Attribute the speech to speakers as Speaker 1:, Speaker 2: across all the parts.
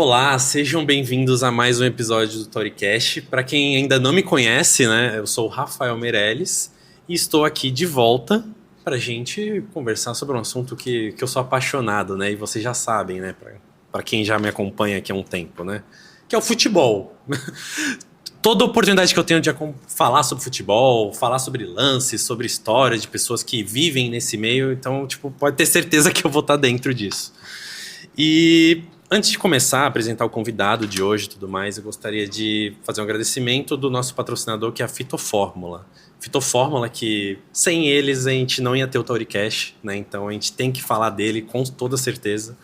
Speaker 1: Olá, sejam bem-vindos a mais um episódio do Toricast. Para quem ainda não me conhece, né, eu sou o Rafael Meirelles e estou aqui de volta para a gente conversar sobre um assunto que eu sou apaixonado, né, e vocês já sabem, né, para quem já me acompanha aqui há um tempo, né, que é o futebol. Toda oportunidade que eu tenho de falar sobre futebol, falar sobre lances, sobre história de pessoas que vivem nesse meio, então, pode ter certeza que eu vou estar dentro disso. E antes de começar a apresentar o convidado de hoje e tudo mais, eu gostaria de fazer um agradecimento do nosso patrocinador, que é a Fitofórmula. Fitofórmula que, sem eles, a gente não ia ter o Tauricast, né? Então a gente tem que falar dele com toda certeza.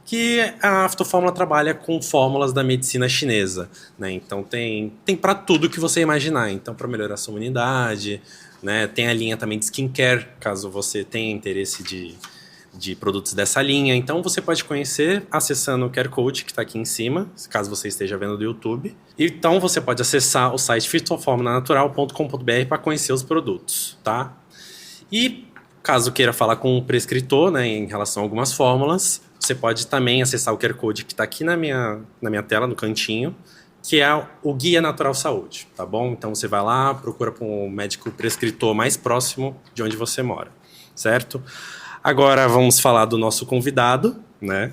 Speaker 1: Que a Fitofórmula trabalha com fórmulas da medicina chinesa, né? Então tem para tudo que você imaginar. Então, para melhorar a sua imunidade, né? Tem a linha também de skincare, caso você tenha interesse de produtos dessa linha. Então você pode conhecer acessando o QR Code que está aqui em cima, caso você esteja vendo do YouTube. Então você pode acessar o site fitoformulanatural.com.br para conhecer os produtos, tá? E caso queira falar com um prescritor, né, em relação a algumas fórmulas, você pode também acessar o QR Code que está aqui na minha tela, no cantinho, que é o Guia Natural Saúde, tá bom? Então você vai lá, procura por um médico prescritor mais próximo de onde você mora, certo? Agora vamos falar do nosso convidado, né?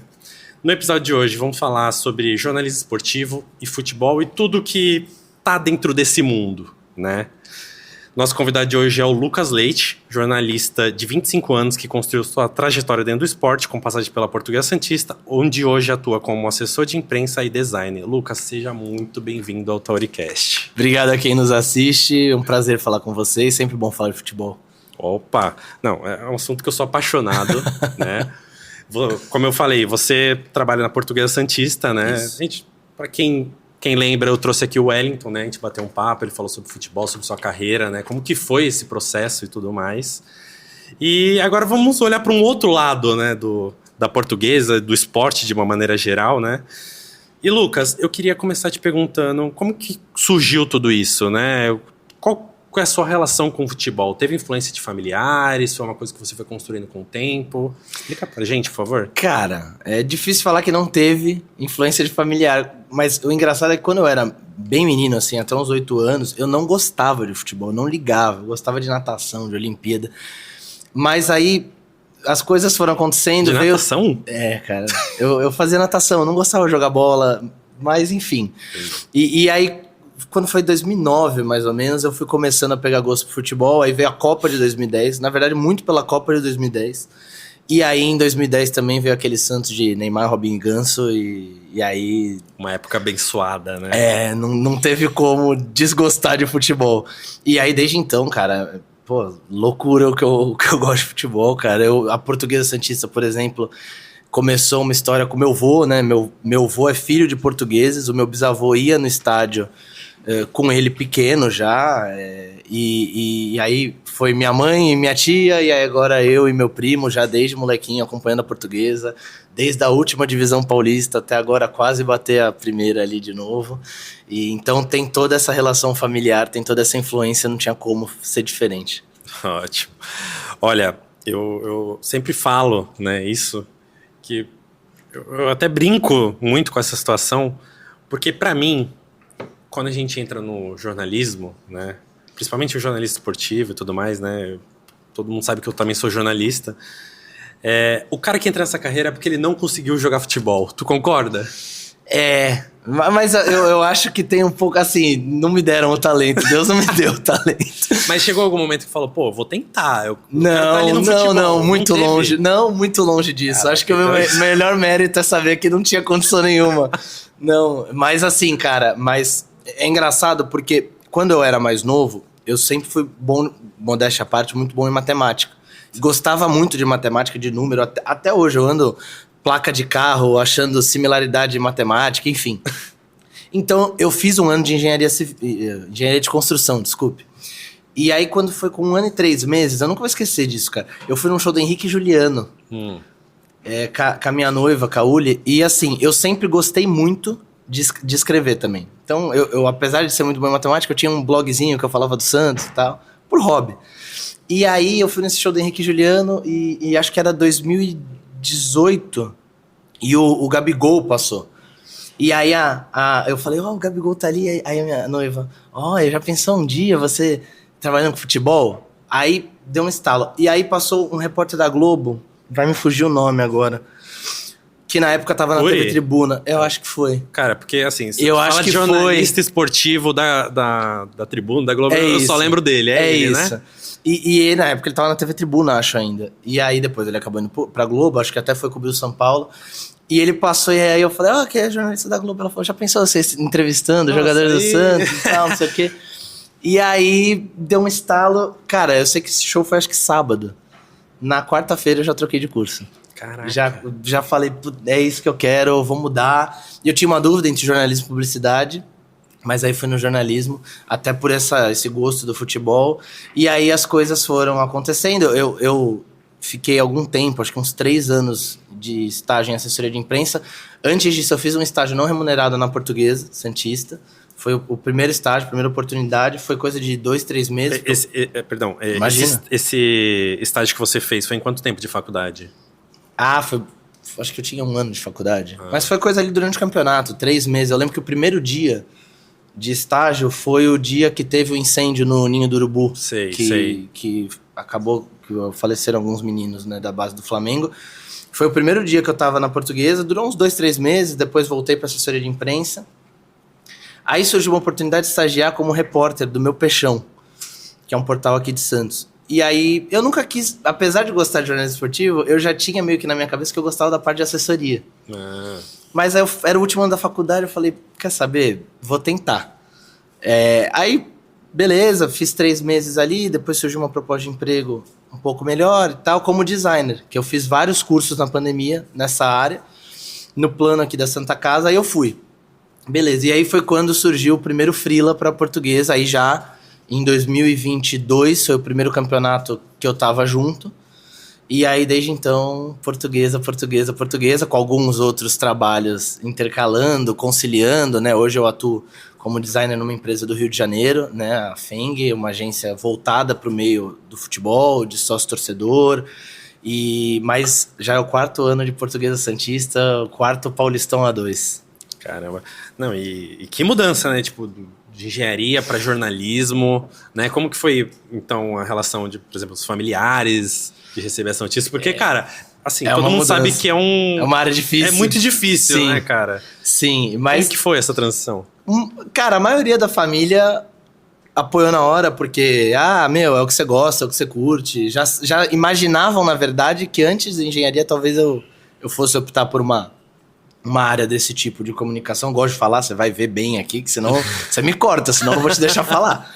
Speaker 1: No episódio de hoje vamos falar sobre jornalismo esportivo e futebol e tudo que tá dentro desse mundo, né? Nosso convidado de hoje é o Lucas Leite, jornalista de 25 anos que construiu sua trajetória dentro do esporte, com passagem pela Portuguesa Santista, onde hoje atua como assessor de imprensa e designer. Lucas, seja muito bem-vindo ao Tauricast.
Speaker 2: Obrigado a quem nos assiste, um prazer falar com vocês, sempre bom falar de futebol.
Speaker 1: Opa! Não, é um assunto que eu sou apaixonado, né? Como eu falei, você trabalha na Portuguesa Santista, né? Gente, para quem lembra, eu trouxe aqui o Wellington, né? A gente bateu um papo, ele falou sobre futebol, sobre sua carreira, né? Como que foi esse processo e tudo mais. E agora vamos olhar para um outro lado, né? Da Portuguesa, do esporte de uma maneira geral, né? E Lucas, eu queria começar te perguntando como que surgiu tudo isso, né? Qual é a sua relação com o futebol? Teve influência de familiares? Foi uma coisa que você foi construindo com o tempo? Explica pra gente, por favor.
Speaker 2: Cara, é difícil falar que não teve influência de familiar, mas o engraçado é que quando eu era bem menino, assim, até uns 8 anos, eu não gostava de futebol, eu não ligava, eu gostava de natação, de Olimpíada. Mas aí as coisas foram acontecendo.
Speaker 1: De natação?
Speaker 2: Cara, eu fazia natação, eu não gostava de jogar bola, mas enfim. E aí, quando foi 2009, mais ou menos, eu fui começando a pegar gosto por futebol, aí veio a Copa de 2010, na verdade muito pela Copa de 2010, e aí em 2010 também veio aquele Santos de Neymar, Robinho e Ganso, e aí...
Speaker 1: Uma época abençoada, né?
Speaker 2: Não teve como desgostar de futebol. E aí desde então, cara, loucura o que eu gosto de futebol, cara. A Portuguesa Santista, por exemplo, começou uma história com meu avô, né? Meu avô é filho de portugueses, o meu bisavô ia no estádio com ele pequeno já, e aí foi minha mãe e minha tia, e aí agora eu e meu primo, já desde molequinho acompanhando a Portuguesa, desde a última divisão paulista até agora quase bater a primeira ali de novo, e então tem toda essa relação familiar, tem toda essa influência, não tinha como ser diferente.
Speaker 1: Ótimo. Olha, eu sempre falo, né, isso, que eu até brinco muito com essa situação, porque pra mim, quando a gente entra no jornalismo, né, principalmente o jornalista esportivo e tudo mais, né, todo mundo sabe que eu também sou jornalista, o cara que entra nessa carreira é porque ele não conseguiu jogar futebol. Tu concorda?
Speaker 2: Mas eu acho que tem um pouco assim, não me deram o talento, Deus não me deu o talento.
Speaker 1: Mas chegou algum momento que falou, vou tentar.
Speaker 2: Não, muito longe. Não, muito longe disso. Acho que o meu melhor mérito é saber que não tinha condição nenhuma. Não, mas assim, cara, é engraçado porque quando eu era mais novo, eu sempre fui bom, modéstia à parte, muito bom em matemática. Gostava muito de matemática, de número. Até hoje eu ando placa de carro, achando similaridade em matemática, enfim. Então, eu fiz um ano de engenharia de construção, desculpe. E aí, quando foi com 1 ano e 3 meses, eu nunca vou esquecer disso, cara. Eu fui num show do Henrique e Juliano, com a minha noiva, Cauli, e assim, eu sempre gostei muito de escrever também. Então, eu, apesar de ser muito bom em matemática, eu tinha um blogzinho que eu falava do Santos e tal, por hobby. E aí, eu fui nesse show do Henrique e Juliano, e acho que era 2018, e o Gabigol passou. E aí eu falei, o Gabigol tá ali. Aí a minha noiva, já pensou um dia você trabalhando com futebol? Aí deu um estalo. E aí passou um repórter da Globo, vai me fugir o nome agora, que na época tava na TV Tribuna. Eu acho que foi.
Speaker 1: Cara, porque assim,
Speaker 2: eu acho que
Speaker 1: de jornalista esportivo da Tribuna, da Globo, eu só lembro dele. É ele,
Speaker 2: isso.
Speaker 1: Né?
Speaker 2: E na época ele tava na TV Tribuna, acho ainda. E aí depois ele acabou indo pra Globo, acho que até foi cobrir o São Paulo. E ele passou, e aí eu falei, que é jornalista da Globo. Ela falou, já pensou você entrevistando jogadores do Santos e tal, não sei o quê. E aí deu um estalo. Cara, eu sei que esse show foi acho que sábado. Na quarta-feira eu já troquei de curso.
Speaker 1: Caraca.
Speaker 2: Já falei, é isso que eu quero, eu vou mudar. E eu tinha uma dúvida entre jornalismo e publicidade, mas aí fui no jornalismo, até por esse gosto do futebol. E aí as coisas foram acontecendo. Eu fiquei algum tempo, acho que uns 3 anos de estágio em assessoria de imprensa. Antes disso, eu fiz um estágio não remunerado na Portuguesa, Santista. Foi o primeiro estágio, a primeira oportunidade. Foi coisa de 2, 3 meses.
Speaker 1: Perdão,
Speaker 2: imagina.
Speaker 1: Esse estágio que você fez foi em quanto tempo de faculdade?
Speaker 2: Acho que eu tinha 1 ano de faculdade. Mas foi coisa ali durante o campeonato, 3 meses. Eu lembro que o primeiro dia de estágio foi o dia que teve o incêndio no Ninho do Urubu.
Speaker 1: Sei.
Speaker 2: Que acabou, que faleceram alguns meninos, né, da base do Flamengo. Foi o primeiro dia que eu tava na Portuguesa, durou uns 2, 3 meses, depois voltei pra assessoria de imprensa. Aí surgiu uma oportunidade de estagiar como repórter do Meu Peixão, que é um portal aqui de Santos. E aí, eu nunca quis, apesar de gostar de jornalismo esportivo, eu já tinha meio que na minha cabeça que eu gostava da parte de assessoria. Mas aí era o último ano da faculdade, eu falei, quer saber? Vou tentar. Aí, beleza, fiz 3 meses ali, depois surgiu uma proposta de emprego um pouco melhor e tal, como designer, que eu fiz vários cursos na pandemia, nessa área, no plano aqui da Santa Casa, aí eu fui. Beleza, e aí foi quando surgiu o primeiro freela para Portuguesa, aí já em 2022 foi o primeiro campeonato que eu tava junto, e aí desde então Portuguesa, com alguns outros trabalhos intercalando, conciliando, né? Hoje eu atuo como designer numa empresa do Rio de Janeiro, né? A FENG, uma agência voltada para o meio do futebol, de sócio-torcedor, mas já é o 4º ano de Portuguesa Santista, o 4º Paulistão A2.
Speaker 1: Caramba. Não, e que mudança, né? Tipo, de engenharia para jornalismo, né? Como que foi, então, a relação de, por exemplo, os familiares de receber essa notícia? Porque, cara, assim, todo mundo sabe que é uma área difícil. É muito difícil, sim, né, cara?
Speaker 2: Sim, mas...
Speaker 1: Como que foi essa transição?
Speaker 2: Cara, a maioria da família apoiou na hora, porque, é o que você gosta, é o que você curte. Já imaginavam, na verdade, que antes da engenharia talvez eu fosse optar por uma área desse tipo de comunicação. Eu gosto de falar, você vai ver bem aqui, que senão você me corta, senão eu não vou te deixar falar.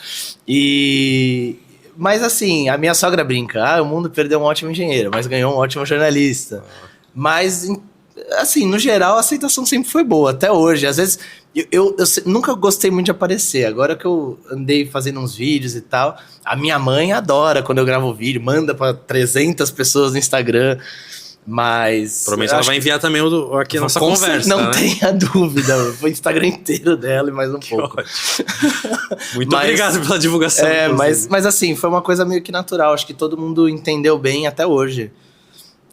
Speaker 2: Mas assim, a minha sogra brinca, o mundo perdeu um ótimo engenheiro, mas ganhou um ótimo jornalista. Mas, assim, no geral, a aceitação sempre foi boa, até hoje. Às vezes, eu nunca gostei muito de aparecer. Agora que eu andei fazendo uns vídeos e tal, a minha mãe adora quando eu gravo vídeo, manda pra 300 pessoas no Instagram. Mas...
Speaker 1: Provavelmente ela vai enviar também aqui a nossa conversa,
Speaker 2: não
Speaker 1: né?
Speaker 2: tenha dúvida. Foi o Instagram inteiro dela e mais um pouco.
Speaker 1: Muito obrigado pela divulgação.
Speaker 2: Mas assim, foi uma coisa meio que natural. Acho que todo mundo entendeu bem, até hoje.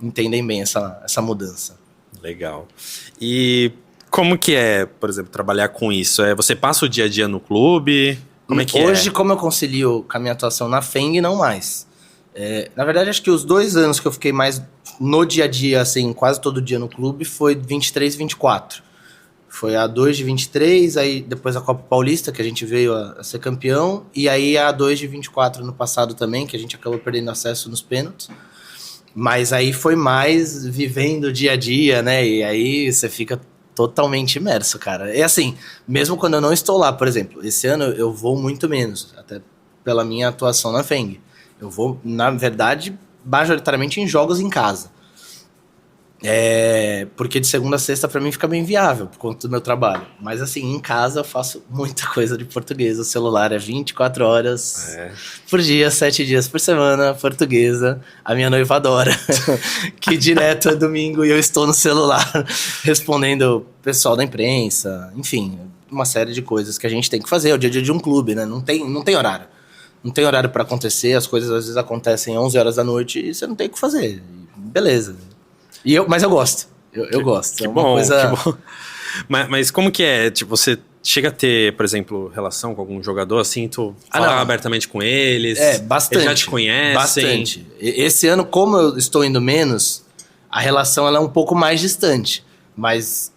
Speaker 2: Entendem bem essa mudança.
Speaker 1: Legal. E como que é, por exemplo, trabalhar com isso? Você passa o dia a dia no clube? Como é que
Speaker 2: Hoje, como eu concilio com a minha atuação na FENG, não mais. Na verdade, acho que os 2 anos que eu fiquei mais no dia a dia, assim, quase todo dia no clube, foi 23 e 24. Foi a 2 de 23, aí depois a Copa Paulista, que a gente veio a ser campeão, e aí a 2 de 24 no passado também, que a gente acabou perdendo acesso nos pênaltis. Mas aí foi mais vivendo o dia a dia, né? E aí você fica totalmente imerso, cara. E assim, mesmo quando eu não estou lá, por exemplo, esse ano eu vou muito menos, até pela minha atuação na FENG. Eu vou, na verdade, majoritariamente em jogos em casa. Porque de segunda a sexta pra mim fica bem viável por conta do meu trabalho. Mas assim, em casa eu faço muita coisa de Portuguesa. O celular é 24 horas por dia, 7 dias por semana, Portuguesa. A minha noiva adora. Que direto é domingo e eu estou no celular respondendo o pessoal da imprensa. Enfim, uma série de coisas que a gente tem que fazer. É o dia a dia de um clube, né? Não tem horário. Não tem horário pra acontecer, as coisas às vezes acontecem às 11 horas da noite e você não tem o que fazer. Beleza. Mas eu gosto. Eu gosto.
Speaker 1: Que bom, que bom. Mas como que é? Tipo, você chega a ter, por exemplo, relação com algum jogador assim? Tu fala abertamente com eles?
Speaker 2: Bastante.
Speaker 1: Eles já te conhecem?
Speaker 2: Bastante. Esse ano, como eu estou indo menos, a relação ela é um pouco mais distante. Mas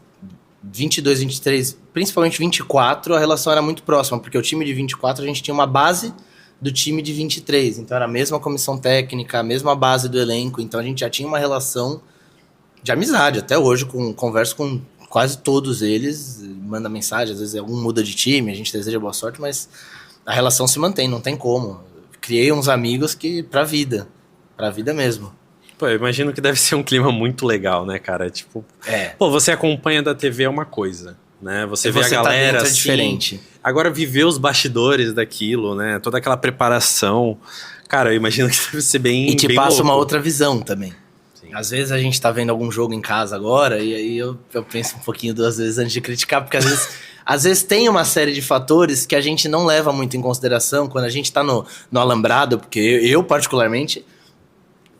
Speaker 2: 22, 23, principalmente 24, a relação era muito próxima. Porque o time de 24, a gente tinha uma base do time de 23. Então era a mesma comissão técnica, a mesma base do elenco. Então a gente já tinha uma relação de amizade. Até hoje, converso com quase todos eles, manda mensagem, às vezes um muda de time, a gente deseja boa sorte, mas a relação se mantém, não tem como. Criei uns amigos que pra vida mesmo.
Speaker 1: Pô, eu imagino que deve ser um clima muito legal, né, cara? Tipo, pô, você acompanha da TV é uma coisa, né? Você vê a galera assim,
Speaker 2: diferente.
Speaker 1: Agora viver os bastidores daquilo, né? Toda aquela preparação. Cara, eu imagino que deve ser bem
Speaker 2: E te
Speaker 1: bem
Speaker 2: passa
Speaker 1: louco.
Speaker 2: uma outra visão também. Às vezes a gente tá vendo algum jogo em casa agora e aí eu penso um pouquinho duas vezes antes de criticar, porque às vezes tem uma série de fatores que a gente não leva muito em consideração quando a gente tá no alambrado, porque eu particularmente,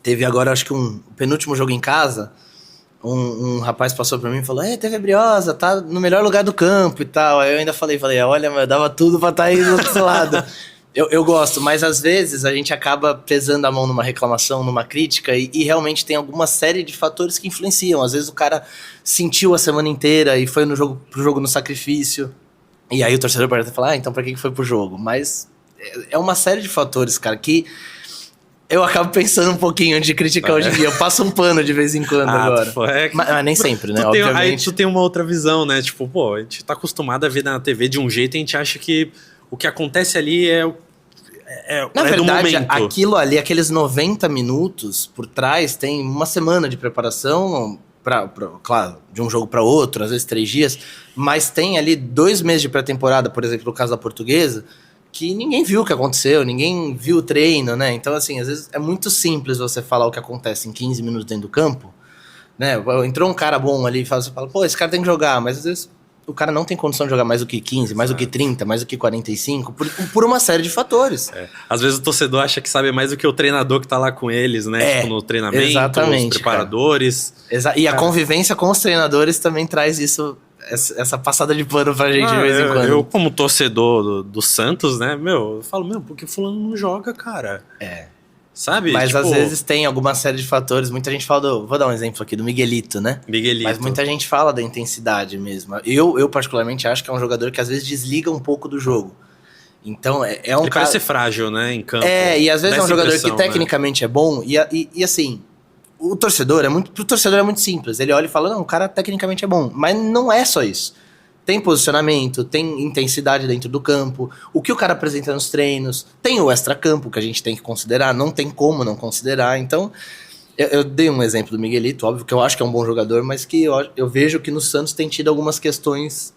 Speaker 2: teve agora acho que um penúltimo jogo em casa, um rapaz passou pra mim e falou, TV Briosa, tá no melhor lugar do campo e tal. Aí eu ainda falei, olha, mas eu dava tudo pra estar aí do outro lado. Eu gosto, mas às vezes a gente acaba pesando a mão numa reclamação, numa crítica, e realmente tem alguma série de fatores que influenciam. Às vezes o cara sentiu a semana inteira e foi pro jogo no sacrifício, e aí o torcedor pode até falar, então pra que foi pro jogo? Mas é uma série de fatores, cara, que eu acabo pensando um pouquinho antes de criticar hoje em dia. Eu passo um pano de vez em quando agora. Mas nem sempre, né? Obviamente.
Speaker 1: Aí tu tem uma outra visão, né? Tipo, pô, a gente tá acostumado a ver na TV de um jeito e a gente acha que o que acontece ali
Speaker 2: Na verdade,
Speaker 1: do momento.
Speaker 2: aquilo ali, aqueles 90 minutos por trás, tem uma semana de preparação, claro, de um jogo para outro, às vezes 3 dias, mas tem ali 2 meses de pré-temporada, por exemplo, no caso da Portuguesa, que ninguém viu o que aconteceu, ninguém viu o treino, né? Então, assim, às vezes é muito simples você falar o que acontece em 15 minutos dentro do campo, né? Entrou um cara bom ali e você fala, pô, esse cara tem que jogar, mas às vezes o cara não tem condição de jogar mais do que 15, mais do que 30, mais do que 45, por uma série de fatores.
Speaker 1: Às vezes o torcedor acha que sabe mais do que o treinador que tá lá com eles, né? Tipo, no treinamento,
Speaker 2: exatamente,
Speaker 1: os preparadores.
Speaker 2: E a convivência com os treinadores também traz isso, essa passada de pano pra gente de vez em quando.
Speaker 1: Eu, como torcedor do Santos, né? Eu falo, porque fulano não joga, cara. Sabe?
Speaker 2: Mas
Speaker 1: tipo,
Speaker 2: às vezes tem alguma série de fatores. Muita gente fala vou dar um exemplo aqui, do Miguelito, né?
Speaker 1: Mas
Speaker 2: muita gente fala da intensidade mesmo. Eu particularmente acho que é um jogador que às vezes desliga um pouco do jogo. Então é um
Speaker 1: ele
Speaker 2: cara...
Speaker 1: parece ser frágil, né? Em campo.
Speaker 2: E às vezes é um jogador que
Speaker 1: né?
Speaker 2: tecnicamente é bom e assim... Pro torcedor é muito simples. Ele olha e fala, não, o cara tecnicamente é bom. Mas não é só isso. Tem posicionamento, tem intensidade dentro do campo, o que o cara apresenta nos treinos, tem o extracampo que a gente tem que considerar, não tem como não considerar. Então, eu dei um exemplo do Miguelito, óbvio que eu acho que é um bom jogador, mas que eu vejo que no Santos tem tido algumas questões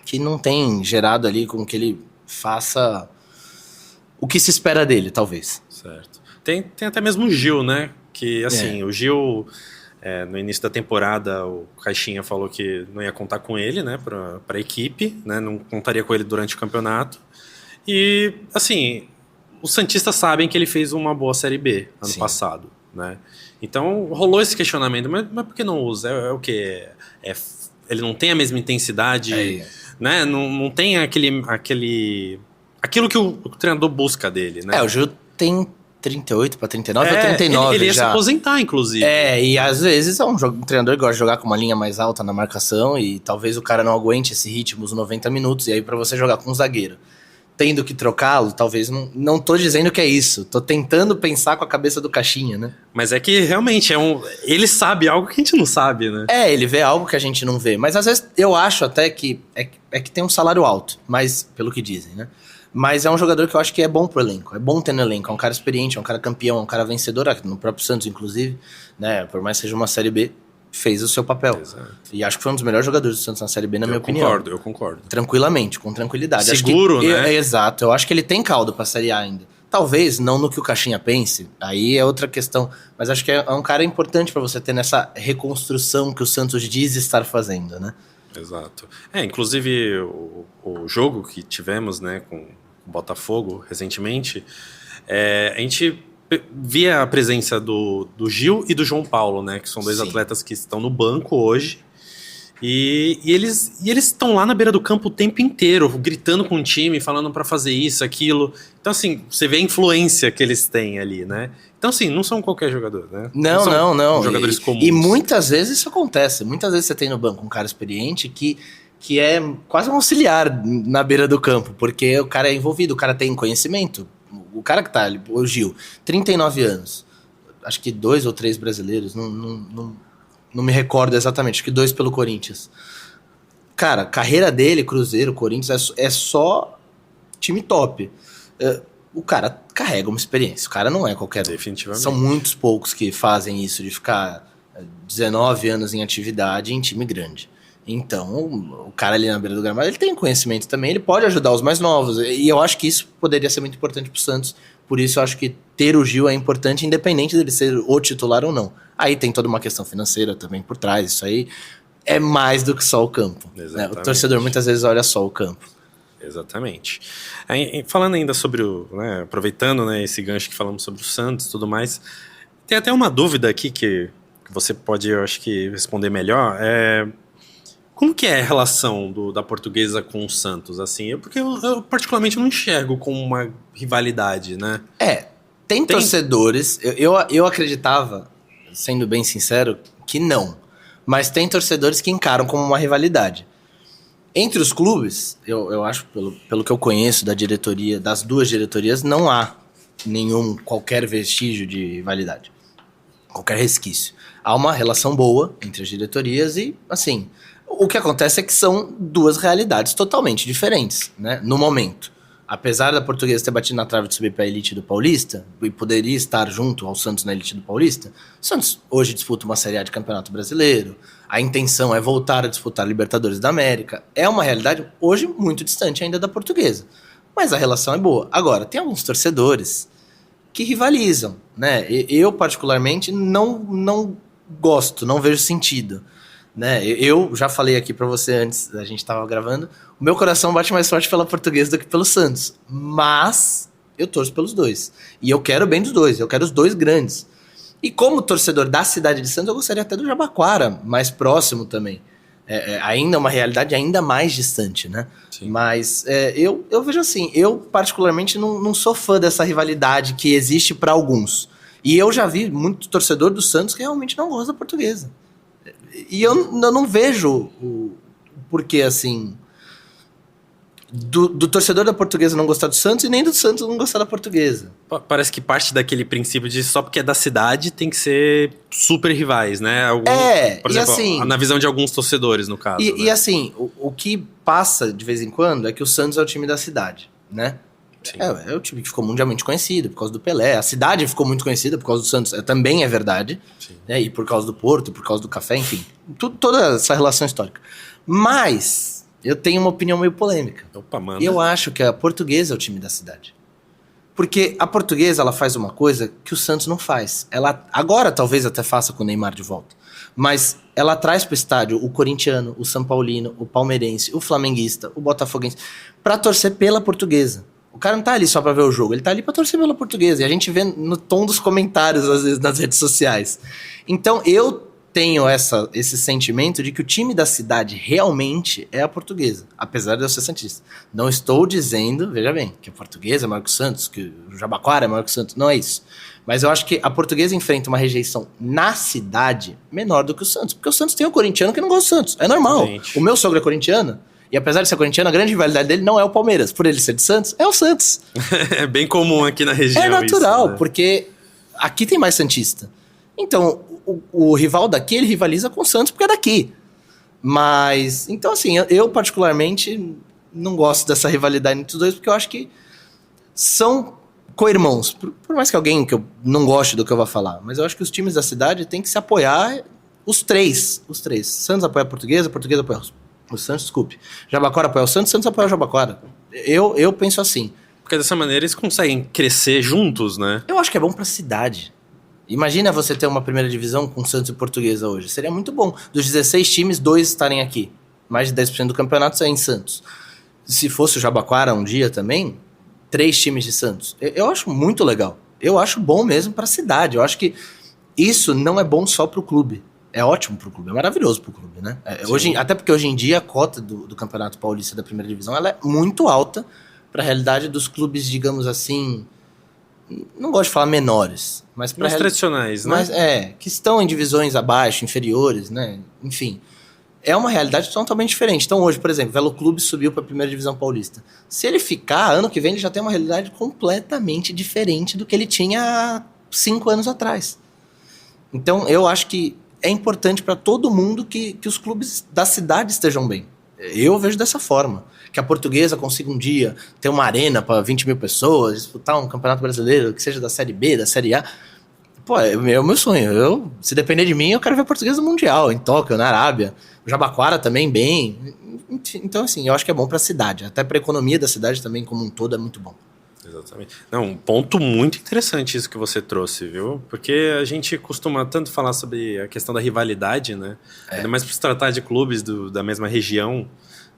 Speaker 2: que não tem gerado ali com que ele faça o que se espera dele, talvez.
Speaker 1: Certo. Tem até mesmo o Gil, né? Que, assim, o Gil... no início da temporada, o Caixinha falou que não ia contar com ele, né, pra equipe, né, não contaria com ele durante o campeonato. E, assim, os santistas sabem que ele fez uma boa Série B ano passado, né. Então, rolou esse questionamento, mas por que não usa? É o quê? Ele não tem a mesma intensidade, né, não tem aquilo que o treinador busca dele, né.
Speaker 2: O Gil tem 38 para 39 ou 39
Speaker 1: ele ia
Speaker 2: já.
Speaker 1: se aposentar, inclusive.
Speaker 2: E às vezes é um treinador que gosta de jogar com uma linha mais alta na marcação e talvez o cara não aguente esse ritmo, os 90 minutos, e aí pra você jogar com um zagueiro, tendo que trocá-lo, talvez não tô dizendo que é isso, tô tentando pensar com a cabeça do Caixinha, né?
Speaker 1: Mas é que realmente ele sabe algo que a gente não sabe, né?
Speaker 2: Ele vê algo que a gente não vê, mas às vezes eu acho até que que tem um salário alto, mas pelo que dizem, né? Mas é um jogador que eu acho que é bom pro elenco. É bom ter no elenco. É um cara experiente, é um cara campeão, é um cara vencedor. No próprio Santos, inclusive, né? Por mais que seja uma Série B, fez o seu papel. Exato. E acho que foi um dos melhores jogadores do Santos na Série B, na minha opinião.
Speaker 1: Eu concordo.
Speaker 2: Tranquilamente, com tranquilidade.
Speaker 1: Seguro, né?
Speaker 2: Exato. Eu acho que ele tem caldo pra Série A ainda. Talvez não no que o Caixinha pense. Aí é outra questão. Mas acho que é um cara importante pra você ter nessa reconstrução que o Santos diz estar fazendo, né?
Speaker 1: Exato. Inclusive o jogo que tivemos, né, com o Botafogo recentemente, a gente via a presença do Gil e do João Paulo, né, que são dois atletas que estão no banco hoje E eles estão lá na beira do campo o tempo inteiro, gritando com o time, falando pra fazer isso, aquilo. Então, assim, você vê a influência que eles têm ali, né? Então, assim, não são qualquer jogador, né?
Speaker 2: Não.
Speaker 1: Jogadores comuns.
Speaker 2: E muitas vezes isso acontece. Muitas vezes você tem no banco um cara experiente que é quase um auxiliar na beira do campo, porque o cara é envolvido, o cara tem conhecimento. O cara que tá ali, o Gil, 39 anos. Acho que 2 ou 3 brasileiros, não me recordo exatamente, acho que 2 pelo Corinthians. Cara, carreira dele, Cruzeiro, Corinthians, é só time top. O cara carrega uma experiência, o cara não é qualquer um.
Speaker 1: Definitivamente.
Speaker 2: São muitos poucos que fazem isso, de ficar 19 anos em atividade em time grande. Então, o cara ali na beira do gramado, ele tem conhecimento também, ele pode ajudar os mais novos. E eu acho que isso poderia ser muito importante pro Santos. Por isso eu acho que ter o Gil é importante, independente dele ser o titular ou não. Aí tem toda uma questão financeira também por trás, isso aí é mais do que só o campo. Né? O torcedor muitas vezes olha só o campo.
Speaker 1: Exatamente. Aí, falando ainda sobre aproveitando, né, esse gancho que falamos sobre o Santos e tudo mais, tem até uma dúvida aqui que você pode, eu acho que, responder melhor. Como que é a relação da Portuguesa com o Santos? Assim, porque eu particularmente não enxergo como uma rivalidade, né?
Speaker 2: Tem torcedores, eu acreditava, sendo bem sincero, que não. Mas tem torcedores que encaram como uma rivalidade. Entre os clubes, eu acho, pelo que eu conheço da diretoria, das duas diretorias, não há qualquer vestígio de rivalidade. Qualquer resquício. Há uma relação boa entre as diretorias e, assim, o que acontece é que são duas realidades totalmente diferentes, né, no momento. Apesar da Portuguesa ter batido na trave de subir para a elite do Paulista, e poderia estar junto ao Santos na elite do Paulista, o Santos hoje disputa uma Série A de Campeonato Brasileiro, a intenção é voltar a disputar Libertadores da América. É uma realidade hoje muito distante ainda da Portuguesa, mas a relação é boa. Agora, tem alguns torcedores que rivalizam, né? Eu particularmente não gosto, não vejo sentido. Né? Eu já falei aqui pra você antes, a gente tava gravando, o meu coração bate mais forte pela Portuguesa do que pelo Santos, mas eu torço pelos dois, e eu quero o bem dos dois, eu quero os dois grandes, e como torcedor da cidade de Santos, eu gostaria até do Jabaquara, mais próximo também, ainda uma realidade ainda mais distante, né? Sim. Mas eu vejo assim, eu particularmente não sou fã dessa rivalidade que existe pra alguns, e eu já vi muito torcedor do Santos que realmente não gosta da Portuguesa. E eu não vejo o porquê, assim, do torcedor da Portuguesa não gostar do Santos e nem do Santos não gostar da Portuguesa.
Speaker 1: Parece que parte daquele princípio de só porque é da cidade tem que ser super rivais, né? Por exemplo,
Speaker 2: assim,
Speaker 1: na visão de alguns torcedores, no caso.
Speaker 2: E assim, o que passa de vez em quando é que o Santos é o time da cidade, né? É o time que ficou mundialmente conhecido por causa do Pelé. A cidade ficou muito conhecida por causa do Santos. Também é verdade. Né? E por causa do Porto, por causa do café, enfim. Toda essa relação histórica. Mas eu tenho uma opinião meio polêmica.
Speaker 1: Opa, manda.
Speaker 2: Eu acho que a Portuguesa é o time da cidade. Porque a Portuguesa, ela faz uma coisa que o Santos não faz. Ela agora talvez até faça com o Neymar de volta. Mas ela traz pro estádio o corintiano, o São Paulino, o palmeirense, o flamenguista, o botafoguense, pra torcer pela Portuguesa. O cara não tá ali só pra ver o jogo, ele tá ali pra torcer pela Portuguesa. E a gente vê no tom dos comentários, às vezes, nas redes sociais. Então, eu tenho esse sentimento de que o time da cidade realmente é a Portuguesa. Apesar de eu ser santista. Não estou dizendo, veja bem, que a Portuguesa é maior que o Santos, que o Jabaquara é maior que o Santos. Não é isso. Mas eu acho que a Portuguesa enfrenta uma rejeição na cidade menor do que o Santos. Porque o Santos tem o corintiano que não gosta do Santos. É normal. Gente. O meu sogro é corintiano. E apesar de ser corintiano, a grande rivalidade dele não é o Palmeiras. Por ele ser de Santos, é o Santos.
Speaker 1: É bem comum aqui na região.
Speaker 2: É natural,
Speaker 1: isso, né?
Speaker 2: Porque aqui tem mais santista. Então, o rival daqui, ele rivaliza com o Santos porque é daqui. Mas, então assim, eu particularmente não gosto dessa rivalidade entre os dois, porque eu acho que são co-irmãos. Por mais que alguém que eu não goste do que eu vou falar. Mas eu acho que os times da cidade têm que se apoiar, os três. Santos apoia a Portuguesa apoia o Santos, desculpe. Jabaquara apoia o Santos apoia o Jabaquara. Eu penso assim.
Speaker 1: Porque dessa maneira eles conseguem crescer juntos, né?
Speaker 2: Eu acho que é bom pra cidade. Imagina você ter uma primeira divisão com Santos e Portuguesa hoje. Seria muito bom. Dos 16 times, 2 estarem aqui. Mais de 10% do campeonato é em Santos. Se fosse o Jabaquara um dia também, 3 times de Santos. Eu acho muito legal. Eu acho bom mesmo pra cidade. Eu acho que isso não é bom só pro clube. é ótimo pro clube, é maravilhoso pro clube, né? Até porque hoje em dia a cota do Campeonato Paulista da primeira divisão ela é muito alta para a realidade dos clubes, digamos assim, não gosto de falar menores, mas
Speaker 1: mais tradicionais, né?
Speaker 2: Mas, que estão em divisões abaixo, inferiores, né? Enfim, é uma realidade totalmente diferente. Então hoje, por exemplo, o Velo Clube subiu para a primeira divisão paulista. Se ele ficar, ano que vem ele já tem uma realidade completamente diferente do que ele tinha há 5 anos atrás. Então eu acho que é importante para todo mundo que os clubes da cidade estejam bem. Eu vejo dessa forma. Que a Portuguesa consiga um dia ter uma arena para 20 mil pessoas, disputar um campeonato brasileiro, que seja da Série B, da Série A. Pô, é o meu sonho. Se depender de mim, eu quero ver a Portuguesa no Mundial, em Tóquio, na Arábia. O Jabaquara também bem. Então, assim, eu acho que é bom para a cidade. Até para a economia da cidade também, como um todo, é muito bom.
Speaker 1: Exatamente. Não, um ponto muito interessante isso que você trouxe, viu? Porque a gente costuma tanto falar sobre a questão da rivalidade, né? Ainda mais por se tratar de clubes da mesma região,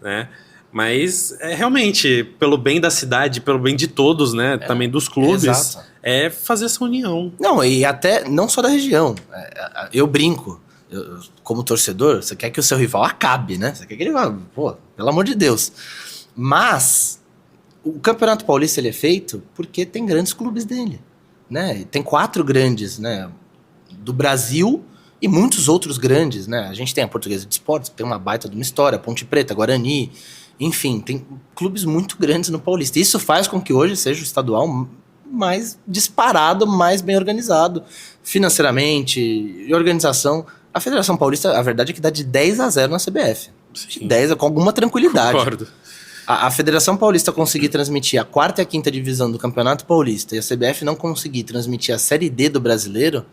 Speaker 1: né? Mas é realmente, pelo bem da cidade, pelo bem de todos, né? Também dos clubes,
Speaker 2: exato.
Speaker 1: É fazer essa união.
Speaker 2: Não, e até não só da região. Eu brinco. Como torcedor, você quer que o seu rival acabe, né? Você quer que ele vá, pô, pelo amor de Deus. Mas o Campeonato Paulista ele é feito porque tem grandes clubes dele, né? Tem 4 grandes, né? Do Brasil e muitos outros grandes, né? A gente tem a Portuguesa de Esportes, que tem uma baita de uma história, Ponte Preta, Guarani, enfim, tem clubes muito grandes no Paulista. Isso faz com que hoje seja o estadual mais disparado, mais bem organizado, financeiramente e organização. A Federação Paulista, a verdade é que dá de 10-0 na CBF.
Speaker 1: Sim.
Speaker 2: 10 com alguma tranquilidade.
Speaker 1: Concordo.
Speaker 2: A Federação Paulista conseguir transmitir a 4ª e a 5ª divisão do Campeonato Paulista e a CBF não conseguir transmitir a Série D do Brasileiro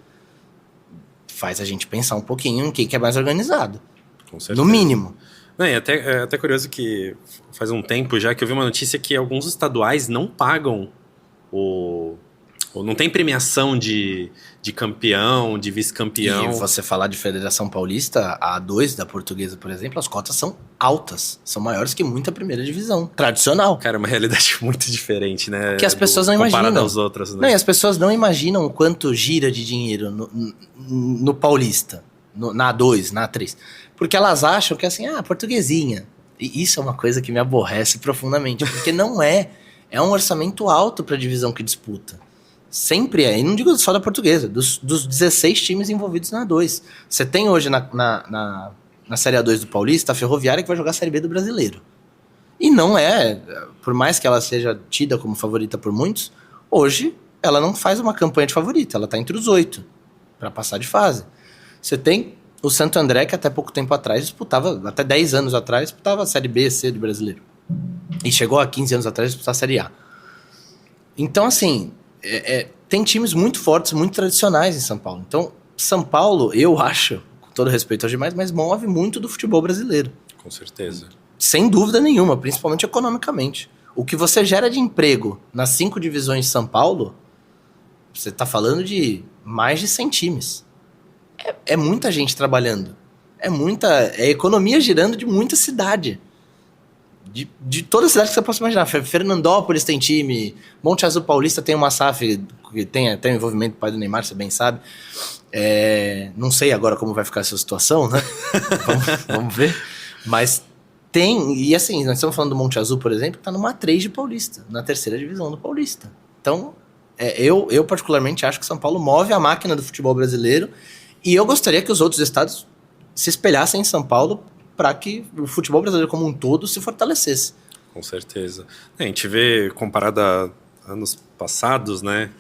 Speaker 2: faz a gente pensar um pouquinho em quem que é mais organizado.
Speaker 1: Com certeza.
Speaker 2: No mínimo.
Speaker 1: Não, é até curioso que faz um tempo já que eu vi uma notícia que alguns estaduais não pagam não tem premiação de campeão, de vice-campeão.
Speaker 2: E você falar de Federação Paulista, a A2 da Portuguesa, por exemplo, as cotas são altas. São maiores que muita primeira divisão. Tradicional.
Speaker 1: Cara, é uma realidade muito diferente, né?
Speaker 2: Que as pessoas não imaginam.
Speaker 1: Comparada às outras, né?
Speaker 2: Não, e as pessoas não imaginam o quanto gira de dinheiro no Paulista, na A2, na A3. Porque elas acham que é assim, portuguesinha. E isso é uma coisa que me aborrece profundamente. Porque não é. É um orçamento alto para a divisão que disputa. Sempre é. E não digo só da Portuguesa. Dos 16 times envolvidos na A2. Você tem hoje na Série A2 do Paulista a Ferroviária que vai jogar a Série B do Brasileiro. E não é. Por mais que ela seja tida como favorita por muitos, hoje ela não faz uma campanha de favorita. Ela está entre os 8 para passar de fase. Você tem o Santo André, que até pouco tempo atrás disputava, até 10 anos atrás, disputava a Série B, C do Brasileiro. E chegou a 15 anos atrás a disputar a Série A. Então, assim, tem times muito fortes, muito tradicionais em São Paulo. Então, São Paulo, eu acho, com todo respeito aos demais, mas move muito do futebol brasileiro.
Speaker 1: Com certeza.
Speaker 2: Sem dúvida nenhuma, principalmente economicamente. O que você gera de emprego nas 5 divisões de São Paulo, você está falando de mais de 100 times. É muita gente trabalhando. É economia girando de muita cidade. De toda a cidade que você possa imaginar. Fernandópolis tem time, Monte Azul Paulista tem uma SAF que tem até o envolvimento do pai do Neymar, você bem sabe. Não sei agora como vai ficar essa situação, né? vamos ver. Mas tem, e assim, nós estamos falando do Monte Azul, por exemplo, que está numa A3 de Paulista, na 3ª divisão do Paulista. Então, eu particularmente acho que São Paulo move a máquina do futebol brasileiro e eu gostaria que os outros estados se espelhassem em São Paulo para que o futebol brasileiro como um todo se fortalecesse.
Speaker 1: Com certeza. A gente vê, comparado a anos passados, né?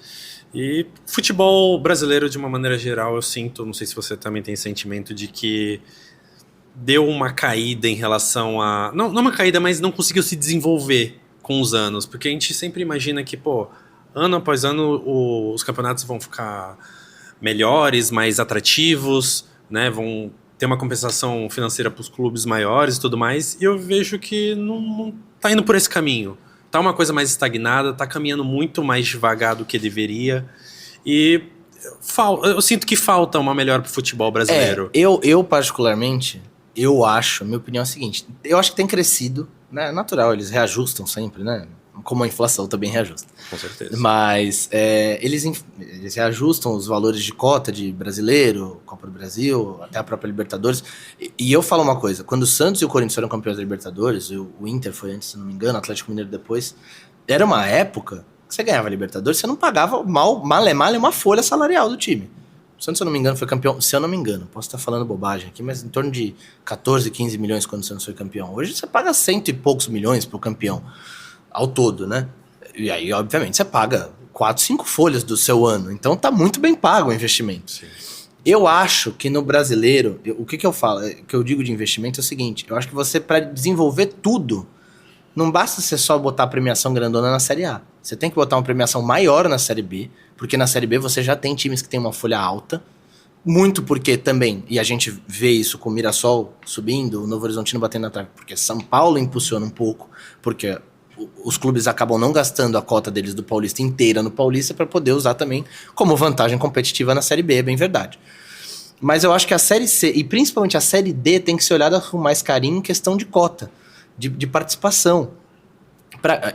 Speaker 1: E futebol brasileiro, de uma maneira geral, eu sinto, não sei se você também tem sentimento de que deu uma caída em relação a... Não uma caída, mas não conseguiu se desenvolver com os anos. Porque a gente sempre imagina que, ano após ano, os campeonatos vão ficar melhores, mais atrativos, né? Vão ter uma compensação financeira para os clubes maiores e tudo mais, e eu vejo que não tá indo por esse caminho. Tá uma coisa mais estagnada, tá caminhando muito mais devagar do que deveria, e eu sinto que falta uma melhora pro futebol brasileiro.
Speaker 2: Eu particularmente, minha opinião é a seguinte, eu acho que tem crescido, né, natural, eles reajustam sempre, né, como a inflação também reajusta.
Speaker 1: Com certeza.
Speaker 2: Mas eles reajustam os valores de cota de brasileiro, Copa do Brasil, até a própria Libertadores. E eu falo uma coisa, quando o Santos e o Corinthians foram campeões da Libertadores, o Inter foi antes, se não me engano, o Atlético Mineiro depois, era uma época que você ganhava a Libertadores, você não pagava mal uma folha salarial do time. O Santos, se eu não me engano, foi campeão, se eu não me engano, posso estar falando bobagem aqui, mas em torno de 14, 15 milhões quando o Santos foi campeão. Hoje você paga 100 e poucos milhões pro campeão, ao todo, né? E aí, obviamente, você paga 4, 5 folhas do seu ano. Então tá muito bem pago o investimento.
Speaker 1: Sim.
Speaker 2: Eu acho que no brasileiro, o que eu falo, o que eu digo de investimento é o seguinte, eu acho que você, para desenvolver tudo, não basta você só botar a premiação grandona na Série A. Você tem que botar uma premiação maior na Série B, porque na Série B você já tem times que tem uma folha alta, muito porque também, e a gente vê isso com o Mirassol subindo, o Novo Horizontino batendo na trave, porque São Paulo impulsiona um pouco, porque os clubes acabam não gastando a cota deles do Paulista inteira no Paulista para poder usar também como vantagem competitiva na Série B, é bem verdade. Mas eu acho que a Série C, e principalmente a Série D, tem que ser olhada com mais carinho em questão de cota, de participação.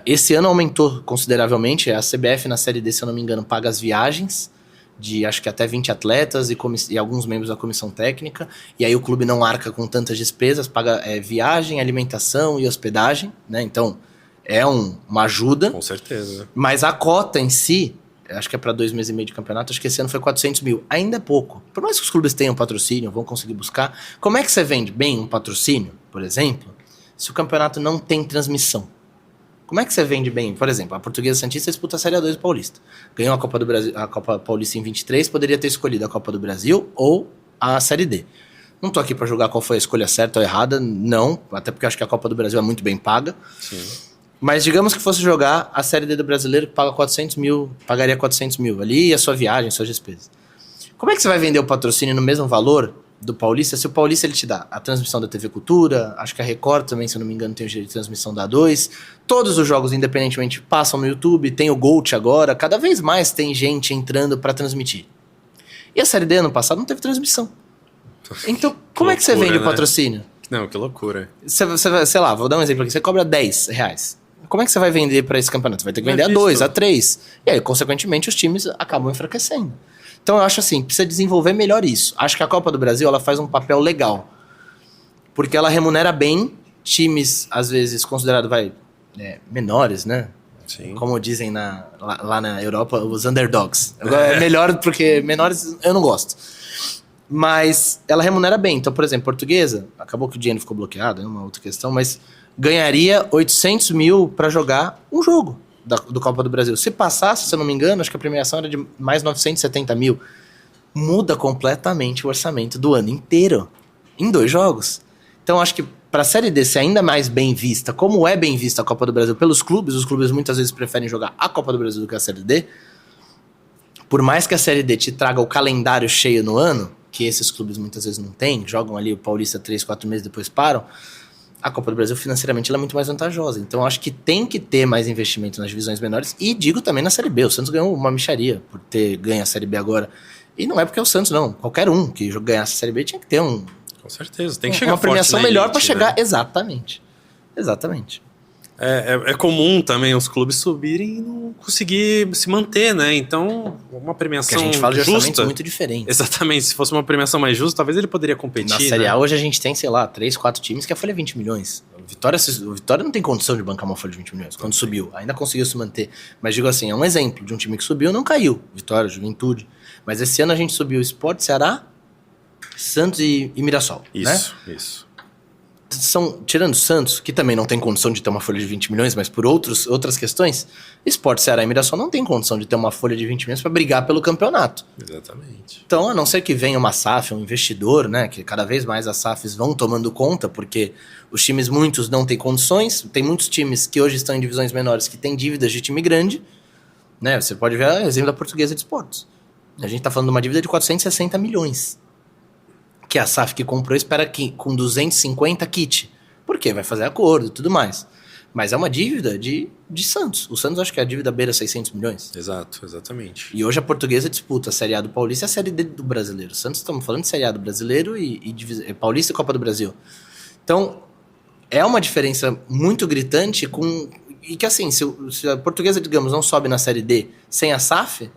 Speaker 2: Esse ano aumentou consideravelmente, a CBF na Série D, se eu não me engano, paga as viagens de acho que até 20 atletas e alguns membros da comissão técnica, e aí o clube não arca com tantas despesas, paga viagem, alimentação e hospedagem, né? Então é uma ajuda.
Speaker 1: Com certeza.
Speaker 2: Mas a cota em si, acho que é para 2 meses e meio de campeonato, acho que esse ano foi 400 mil, ainda é pouco. Por mais que os clubes tenham patrocínio, vão conseguir buscar, como é que você vende bem um patrocínio, por exemplo, se o campeonato não tem transmissão? Como é que você vende bem? Por exemplo, a Portuguesa Santista disputa a Série A2 do Paulista. Ganhou a Copa do Brasil, a Copa Paulista em 23, poderia ter escolhido a Copa do Brasil ou a Série D. Não tô aqui para julgar qual foi a escolha certa ou errada, não, até porque acho que a Copa do Brasil é muito bem paga.
Speaker 1: Sim.
Speaker 2: Mas digamos que fosse jogar a Série D do Brasileiro, que paga 400 mil, pagaria 400 mil ali, e a sua viagem, suas despesas. Como é que você vai vender o patrocínio no mesmo valor do Paulista, se o Paulista ele te dá a transmissão da TV Cultura, acho que a Record também, se eu não me engano, tem o direito de transmissão da A2, todos os jogos, independentemente, passam no YouTube, tem o Gold agora, cada vez mais tem gente entrando para transmitir. E a Série D ano passado não teve transmissão. Então, como é que você vende o patrocínio?
Speaker 1: Não, que loucura.
Speaker 2: Você, sei lá, vou dar um exemplo aqui, você cobra R$10. Como é que você vai vender para esse campeonato? Você vai ter que vender a 2, a 3. E aí, consequentemente, os times acabam enfraquecendo. Então eu acho assim, precisa desenvolver melhor isso. Acho que a Copa do Brasil ela faz um papel legal. Porque ela remunera bem times, às vezes, considerados menores, né?
Speaker 1: Sim.
Speaker 2: Como dizem lá na Europa, os underdogs. É melhor porque menores eu não gosto. Mas ela remunera bem. Então, por exemplo, Portuguesa, acabou que o dinheiro ficou bloqueado, é uma outra questão, mas ganharia 800 mil para jogar um jogo do Copa do Brasil. Se passasse, se eu não me engano, acho que a premiação era de mais 970 mil. Muda completamente o orçamento do ano inteiro, em 2 jogos. Então, acho que para a Série D ser ainda mais bem vista, como é bem vista a Copa do Brasil pelos clubes, os clubes muitas vezes preferem jogar a Copa do Brasil do que a Série D, por mais que a Série D te traga o calendário cheio no ano, que esses clubes muitas vezes não têm, jogam ali o Paulista 3, 4 meses, depois param, a Copa do Brasil financeiramente ela é muito mais vantajosa. Então acho que tem que ter mais investimento nas divisões menores e digo também na Série B. O Santos ganhou uma mixaria por ter ganho a Série B agora. E não é porque é o Santos, não. Qualquer um que ganhasse a Série B tinha que ter
Speaker 1: com certeza, tem que chegar
Speaker 2: uma premiação melhor para chegar.
Speaker 1: Né?
Speaker 2: Exatamente.
Speaker 1: É comum também os clubes subirem e não conseguir se manter, né? Então, uma premiação
Speaker 2: justa. A gente fala de orçamentos
Speaker 1: justa,
Speaker 2: muito diferentes.
Speaker 1: Exatamente. Se fosse uma premiação mais justa, talvez ele poderia competir.
Speaker 2: Na Série A hoje a gente tem, sei lá, 3, 4 times que a folha é 20 milhões. O Vitória não tem condição de bancar uma folha de 20 milhões quando subiu. Ainda conseguiu se manter. Mas digo assim, é um exemplo de um time que subiu e não caiu. Vitória, Juventude. Mas esse ano a gente subiu o Sport, Ceará, Santos e Mirassol.
Speaker 1: Isso.
Speaker 2: Tirando o Santos, que também não tem condição de ter uma folha de 20 milhões, mas por outras questões, Sport, Ceará e Mirassol não tem condição de ter uma folha de 20 milhões para brigar pelo campeonato.
Speaker 1: Exatamente.
Speaker 2: Então, a não ser que venha uma SAF, um investidor, né, que cada vez mais as SAFs vão tomando conta, porque os times muitos não têm condições, tem muitos times que hoje estão em divisões menores que têm dívidas de time grande, né, você pode ver o exemplo da Portuguesa de Esportes. A gente está falando de uma dívida de 460 milhões. Que a SAF que comprou espera que com 250 quite. Por quê? Vai fazer acordo e tudo mais. Mas é uma dívida de Santos. O Santos acho que a dívida beira 600 milhões.
Speaker 1: Exato, exatamente.
Speaker 2: E hoje a Portuguesa disputa a Série A do Paulista e a Série D do Brasileiro. O Santos, estamos falando de Série A do Brasileiro e Paulista e Copa do Brasil. Então, é uma diferença muito gritante E que assim, se a Portuguesa, digamos, não sobe na Série D sem a SAF,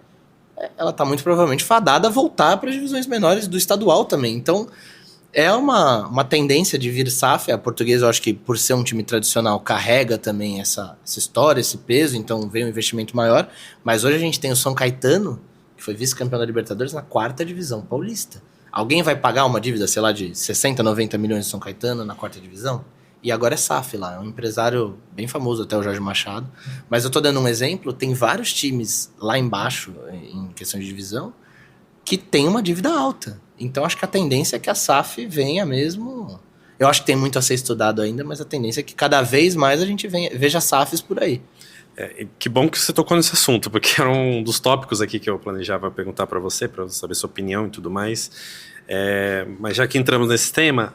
Speaker 2: ela tá muito provavelmente fadada a voltar para as divisões menores do estadual também. Então, é uma tendência de vir SAF. A Portuguesa, eu acho que por ser um time tradicional, carrega também essa história, esse peso, então vem um investimento maior. Mas hoje a gente tem o São Caetano, que foi vice-campeão da Libertadores na 4ª divisão paulista. Alguém vai pagar uma dívida, sei lá, de 60, 90 milhões de São Caetano na 4ª divisão? E agora é SAF lá, é um empresário bem famoso, até o Jorge Machado. Mas eu tô dando um exemplo, tem vários times lá embaixo, em questão de divisão, que tem uma dívida alta. Então acho que a tendência é que a SAF venha mesmo... Eu acho que tem muito a ser estudado ainda, mas a tendência é que cada vez mais a gente veja SAFs por aí.
Speaker 1: Que bom que você tocou nesse assunto, porque era um dos tópicos aqui que eu planejava perguntar para você saber sua opinião e tudo mais. Mas já que entramos nesse tema,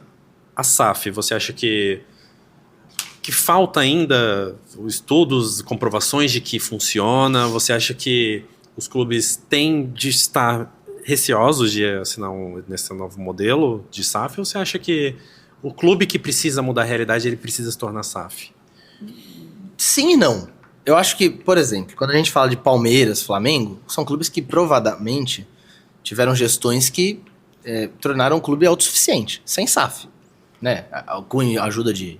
Speaker 1: a SAF, você acha que falta ainda estudos, comprovações de que funciona? Você acha que os clubes têm de estar receosos de assinar nesse novo modelo de SAF? Ou você acha que o clube que precisa mudar a realidade, ele precisa se tornar SAF?
Speaker 2: Sim e não. Eu acho que, por exemplo, quando a gente fala de Palmeiras, Flamengo, são clubes que provadamente tiveram gestões que tornaram o clube autossuficiente, sem SAF. Né? Com a ajuda de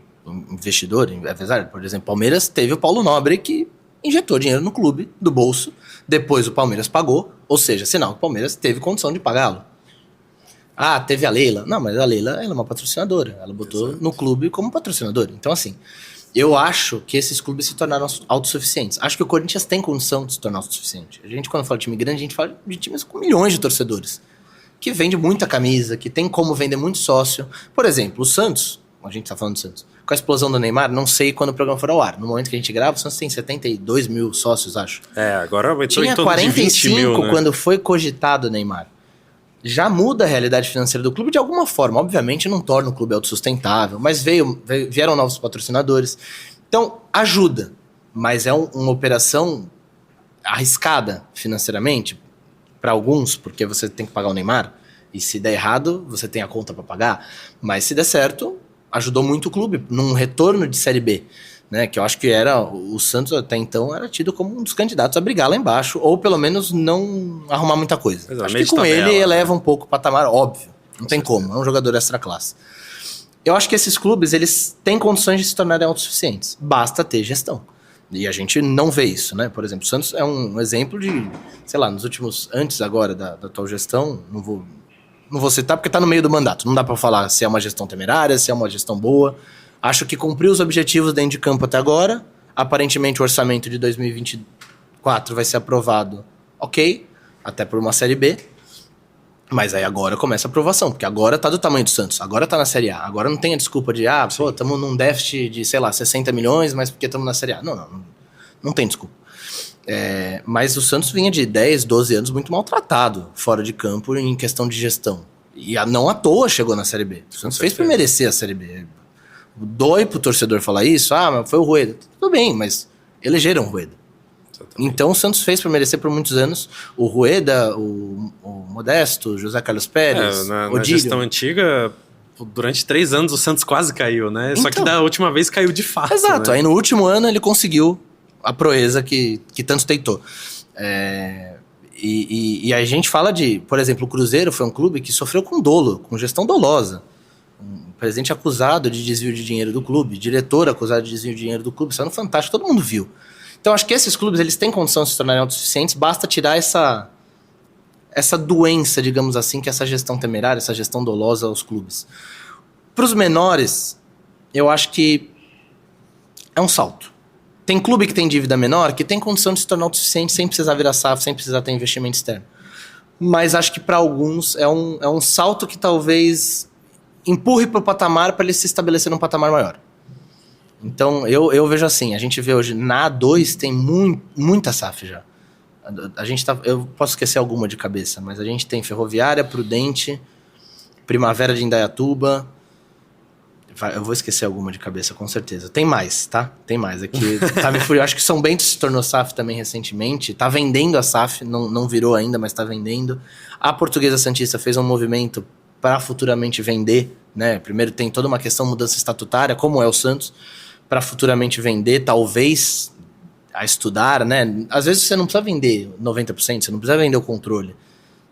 Speaker 2: investidor, apesar, por exemplo, Palmeiras teve o Paulo Nobre que injetou dinheiro no clube, do bolso, depois o Palmeiras pagou, ou seja, sinal que o Palmeiras teve condição de pagá-lo. Ah, teve a Leila. Não, mas a Leila, ela é uma patrocinadora, ela botou no clube como patrocinadora. Então, assim, eu acho que esses clubes se tornaram autossuficientes. Acho que o Corinthians tem condição de se tornar autossuficiente. A gente, quando fala de time grande, a gente fala de times com milhões de torcedores, que vende muita camisa, que tem como vender muito sócio. Por exemplo, o Santos, a gente tá falando do Santos, com a explosão do Neymar, não sei quando o programa for ao ar. No momento que a gente grava, o Santos tem 72 mil sócios, acho.
Speaker 1: Agora vai
Speaker 2: tinha 45
Speaker 1: mil, né?
Speaker 2: Quando foi cogitado o Neymar. Já muda a realidade financeira do clube de alguma forma. Obviamente não torna o clube autossustentável, mas vieram novos patrocinadores. Então, ajuda. Mas é uma operação arriscada financeiramente para alguns, porque você tem que pagar o Neymar. E se der errado, você tem a conta para pagar. Mas se der certo, ajudou muito o clube num retorno de Série B, né? Que eu acho que o Santos até então era tido como um dos candidatos a brigar lá embaixo, ou pelo menos não arrumar muita coisa. Acho que com ele eleva um pouco o patamar, óbvio. Não tem como, é um jogador extra classe. Eu acho que esses clubes, eles têm condições de se tornarem autossuficientes. Basta ter gestão. E a gente não vê isso, né? Por exemplo, o Santos é um exemplo de, sei lá, nos últimos, antes agora da atual gestão, não vou citar porque tá no meio do mandato. Não dá pra falar se é uma gestão temerária, se é uma gestão boa. Acho que cumpriu os objetivos dentro de campo até agora. Aparentemente o orçamento de 2024 vai ser aprovado, ok, até por uma Série B. Mas aí agora começa a aprovação, porque agora tá do tamanho do Santos, agora tá na Série A. Agora não tem a desculpa de, estamos num déficit de, sei lá, 60 milhões, mas porque estamos na Série A. Não tem desculpa. Mas o Santos vinha de 10, 12 anos muito maltratado fora de campo em questão de gestão. E não à toa chegou na Série B. O Santos fez pra merecer a Série B. Dói pro torcedor falar isso, mas foi o Rueda. Tudo bem, mas elegeram o Rueda. Exatamente. Então o Santos fez pra merecer por muitos anos. O Rueda, o Modesto, José Carlos Pérez,
Speaker 1: na gestão antiga, durante 3 anos o Santos quase caiu, né? Então, só que da última vez caiu de fato.
Speaker 2: Exato,
Speaker 1: né?
Speaker 2: Aí no último ano ele conseguiu a proeza que tanto tentou. E a gente fala de, por exemplo, o Cruzeiro foi um clube que sofreu com dolo, com gestão dolosa. Um presidente acusado de desvio de dinheiro do clube, diretor acusado de desvio de dinheiro do clube, isso é no Fantástico, todo mundo viu. Então acho que esses clubes, eles têm condição de se tornarem autossuficientes, basta tirar essa doença, digamos assim, que é essa gestão temerária, essa gestão dolosa aos clubes. Para os menores, eu acho que é um salto. Tem clube que tem dívida menor, que tem condição de se tornar autossuficiente sem precisar virar SAF, sem precisar ter investimento externo. Mas acho que para alguns é um salto que talvez empurre para o patamar para ele se estabelecer num patamar maior. Então eu vejo assim, a gente vê hoje na A2 tem muita SAF já. A gente eu posso esquecer alguma de cabeça, mas a gente tem Ferroviária, Prudente, Primavera de Indaiatuba. Eu vou esquecer alguma de cabeça, com certeza. Tem mais, tá? Tem mais. Aqui tá me furioso. Acho que São Bento se tornou SAF também recentemente. Tá vendendo a SAF, não virou ainda, mas tá vendendo. A Portuguesa Santista fez um movimento para futuramente vender, né? Primeiro tem toda uma questão de mudança estatutária, como é o Santos, para futuramente vender, talvez a estudar, né? Às vezes você não precisa vender 90%, você não precisa vender o controle.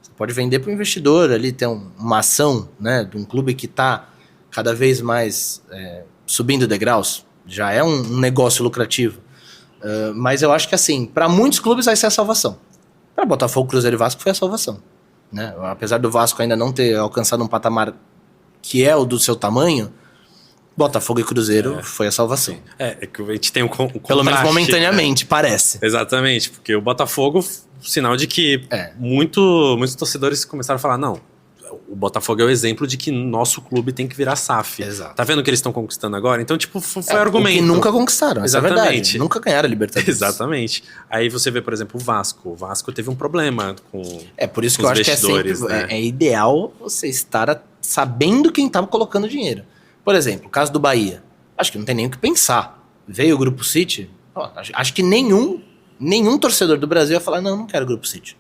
Speaker 2: Você pode vender para o investidor ali, ter uma ação, né, de um clube que está cada vez mais subindo degraus. Já é um negócio lucrativo. Mas eu acho que, assim, para muitos clubes vai ser a salvação. Para Botafogo, Cruzeiro e Vasco foi a salvação, né? Apesar do Vasco ainda não ter alcançado um patamar que é o do seu tamanho, Botafogo e Cruzeiro foi a salvação.
Speaker 1: É que a gente tem um contraste.
Speaker 2: Pelo menos momentaneamente, parece.
Speaker 1: Exatamente, porque o Botafogo, sinal de que muitos torcedores começaram a falar, não, o Botafogo é o exemplo de que nosso clube tem que virar SAF.
Speaker 2: Exato.
Speaker 1: Tá vendo o que eles estão conquistando agora? Então, tipo, foi argumento.
Speaker 2: Que nunca conquistaram, essa é a verdade. Nunca ganharam a Libertadores.
Speaker 1: Exatamente. Aí você vê, por exemplo, o Vasco. O Vasco teve um problema com
Speaker 2: por isso que eu acho que é sempre é ideal você estar sabendo quem estava colocando dinheiro. Por exemplo, o caso do Bahia. Acho que não tem nem o que pensar. Veio o Grupo City. Acho que nenhum torcedor do Brasil ia falar, não quero Grupo City.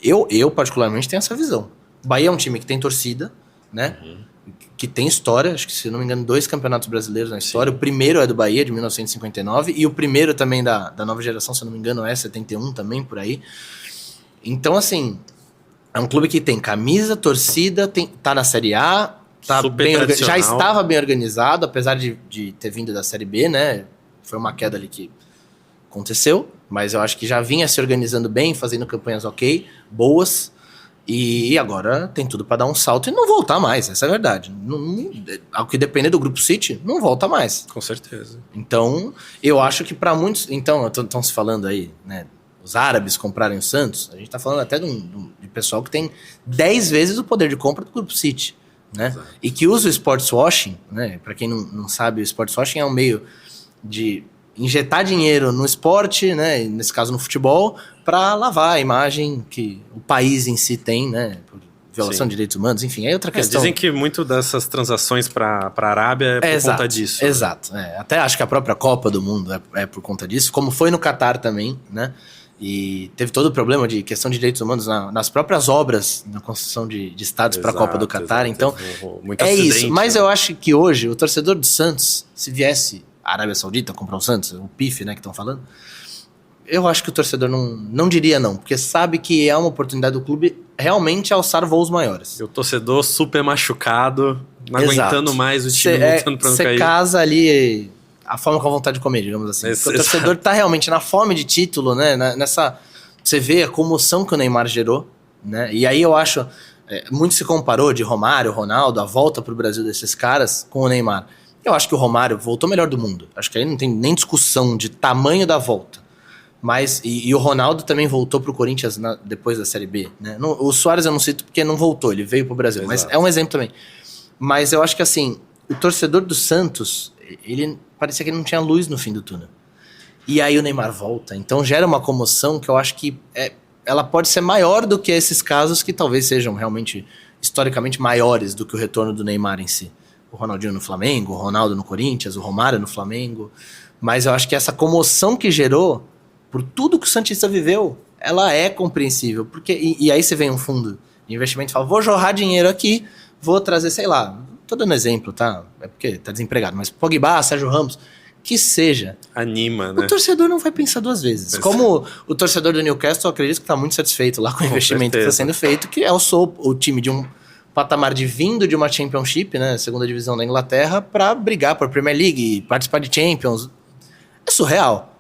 Speaker 2: Eu particularmente, tenho essa visão. O Bahia é um time que tem torcida, né? Que tem história. Acho que, se não me engano, 2 campeonatos brasileiros na história. Sim. O primeiro é do Bahia, de 1959. E o primeiro também da nova geração, se não me engano, é 71 também, por aí. Então, assim, é um clube que tem camisa, torcida, tá na Série A, já estava bem organizado, apesar de ter vindo da Série B, né? Foi uma queda ali que aconteceu, mas eu acho que já vinha se organizando bem, fazendo campanhas boas, e agora tem tudo para dar um salto e não voltar mais, essa é a verdade. Ao que depender do Grupo City, não volta mais.
Speaker 1: Com certeza.
Speaker 2: Então, eu acho que para muitos... Então, estão se falando aí, né? Os árabes comprarem o Santos, a gente tá falando até de pessoal que tem 10 vezes o poder de compra do Grupo City, né? Exato. E que usa o sports washing, né? Para quem não sabe, o sports washing é um meio de injetar dinheiro no esporte, né? Nesse caso no futebol, para lavar a imagem que o país em si tem, né? Por violação de direitos humanos, enfim, é outra questão.
Speaker 1: Dizem que muito dessas transações para a Arábia é por conta disso.
Speaker 2: Exato. Né? Até acho que a própria Copa do Mundo é por conta disso, como foi no Catar também, né? E teve todo o problema de questão de direitos humanos nas próprias obras, na construção de estádios para a Copa do Catar. Então, isso. Mas eu acho que hoje, o torcedor do Santos, se viesse a Arábia Saudita comprar o Santos, o PIF, né, que estão falando, eu acho que o torcedor não diria não, porque sabe que é uma oportunidade do clube realmente alçar voos maiores.
Speaker 1: E o torcedor super machucado, não aguentando mais o time lutando para não cair.
Speaker 2: Você casa ali... A fome com a vontade de comer, digamos assim. O torcedor tá realmente na fome de título, né? Você vê a comoção que o Neymar gerou, né? E aí eu acho... muito se comparou de Romário, Ronaldo, a volta pro Brasil desses caras com o Neymar. Eu acho que o Romário voltou melhor do mundo. Acho que aí não tem nem discussão de tamanho da volta. Mas, e o Ronaldo também voltou pro Corinthians depois da Série B, né? O Suárez eu não cito porque não voltou, ele veio pro Brasil. Exato. Mas é um exemplo também. Mas eu acho que, assim, o torcedor do Santos, ele... parecia que ele não tinha luz no fim do túnel. E aí o Neymar volta. Então gera uma comoção que eu acho que ela pode ser maior do que esses casos que talvez sejam realmente historicamente maiores do que o retorno do Neymar em si. O Ronaldinho no Flamengo, o Ronaldo no Corinthians, o Romário no Flamengo. Mas eu acho que essa comoção que gerou, por tudo que o Santista viveu, ela é compreensível. E aí você vem um fundo de investimento e fala, vou jorrar dinheiro aqui, vou trazer, sei lá... Tô dando exemplo, tá? É porque tá desempregado. Mas Pogba, Sérgio Ramos, que seja.
Speaker 1: Anima, né?
Speaker 2: O torcedor não vai pensar 2 vezes. Como o torcedor do Newcastle, eu acredito que tá muito satisfeito lá com o investimento que tá sendo feito, que é o time de um patamar vindo de uma Championship, né? Segunda divisão da Inglaterra, pra brigar por Premier League, participar de Champions. É surreal.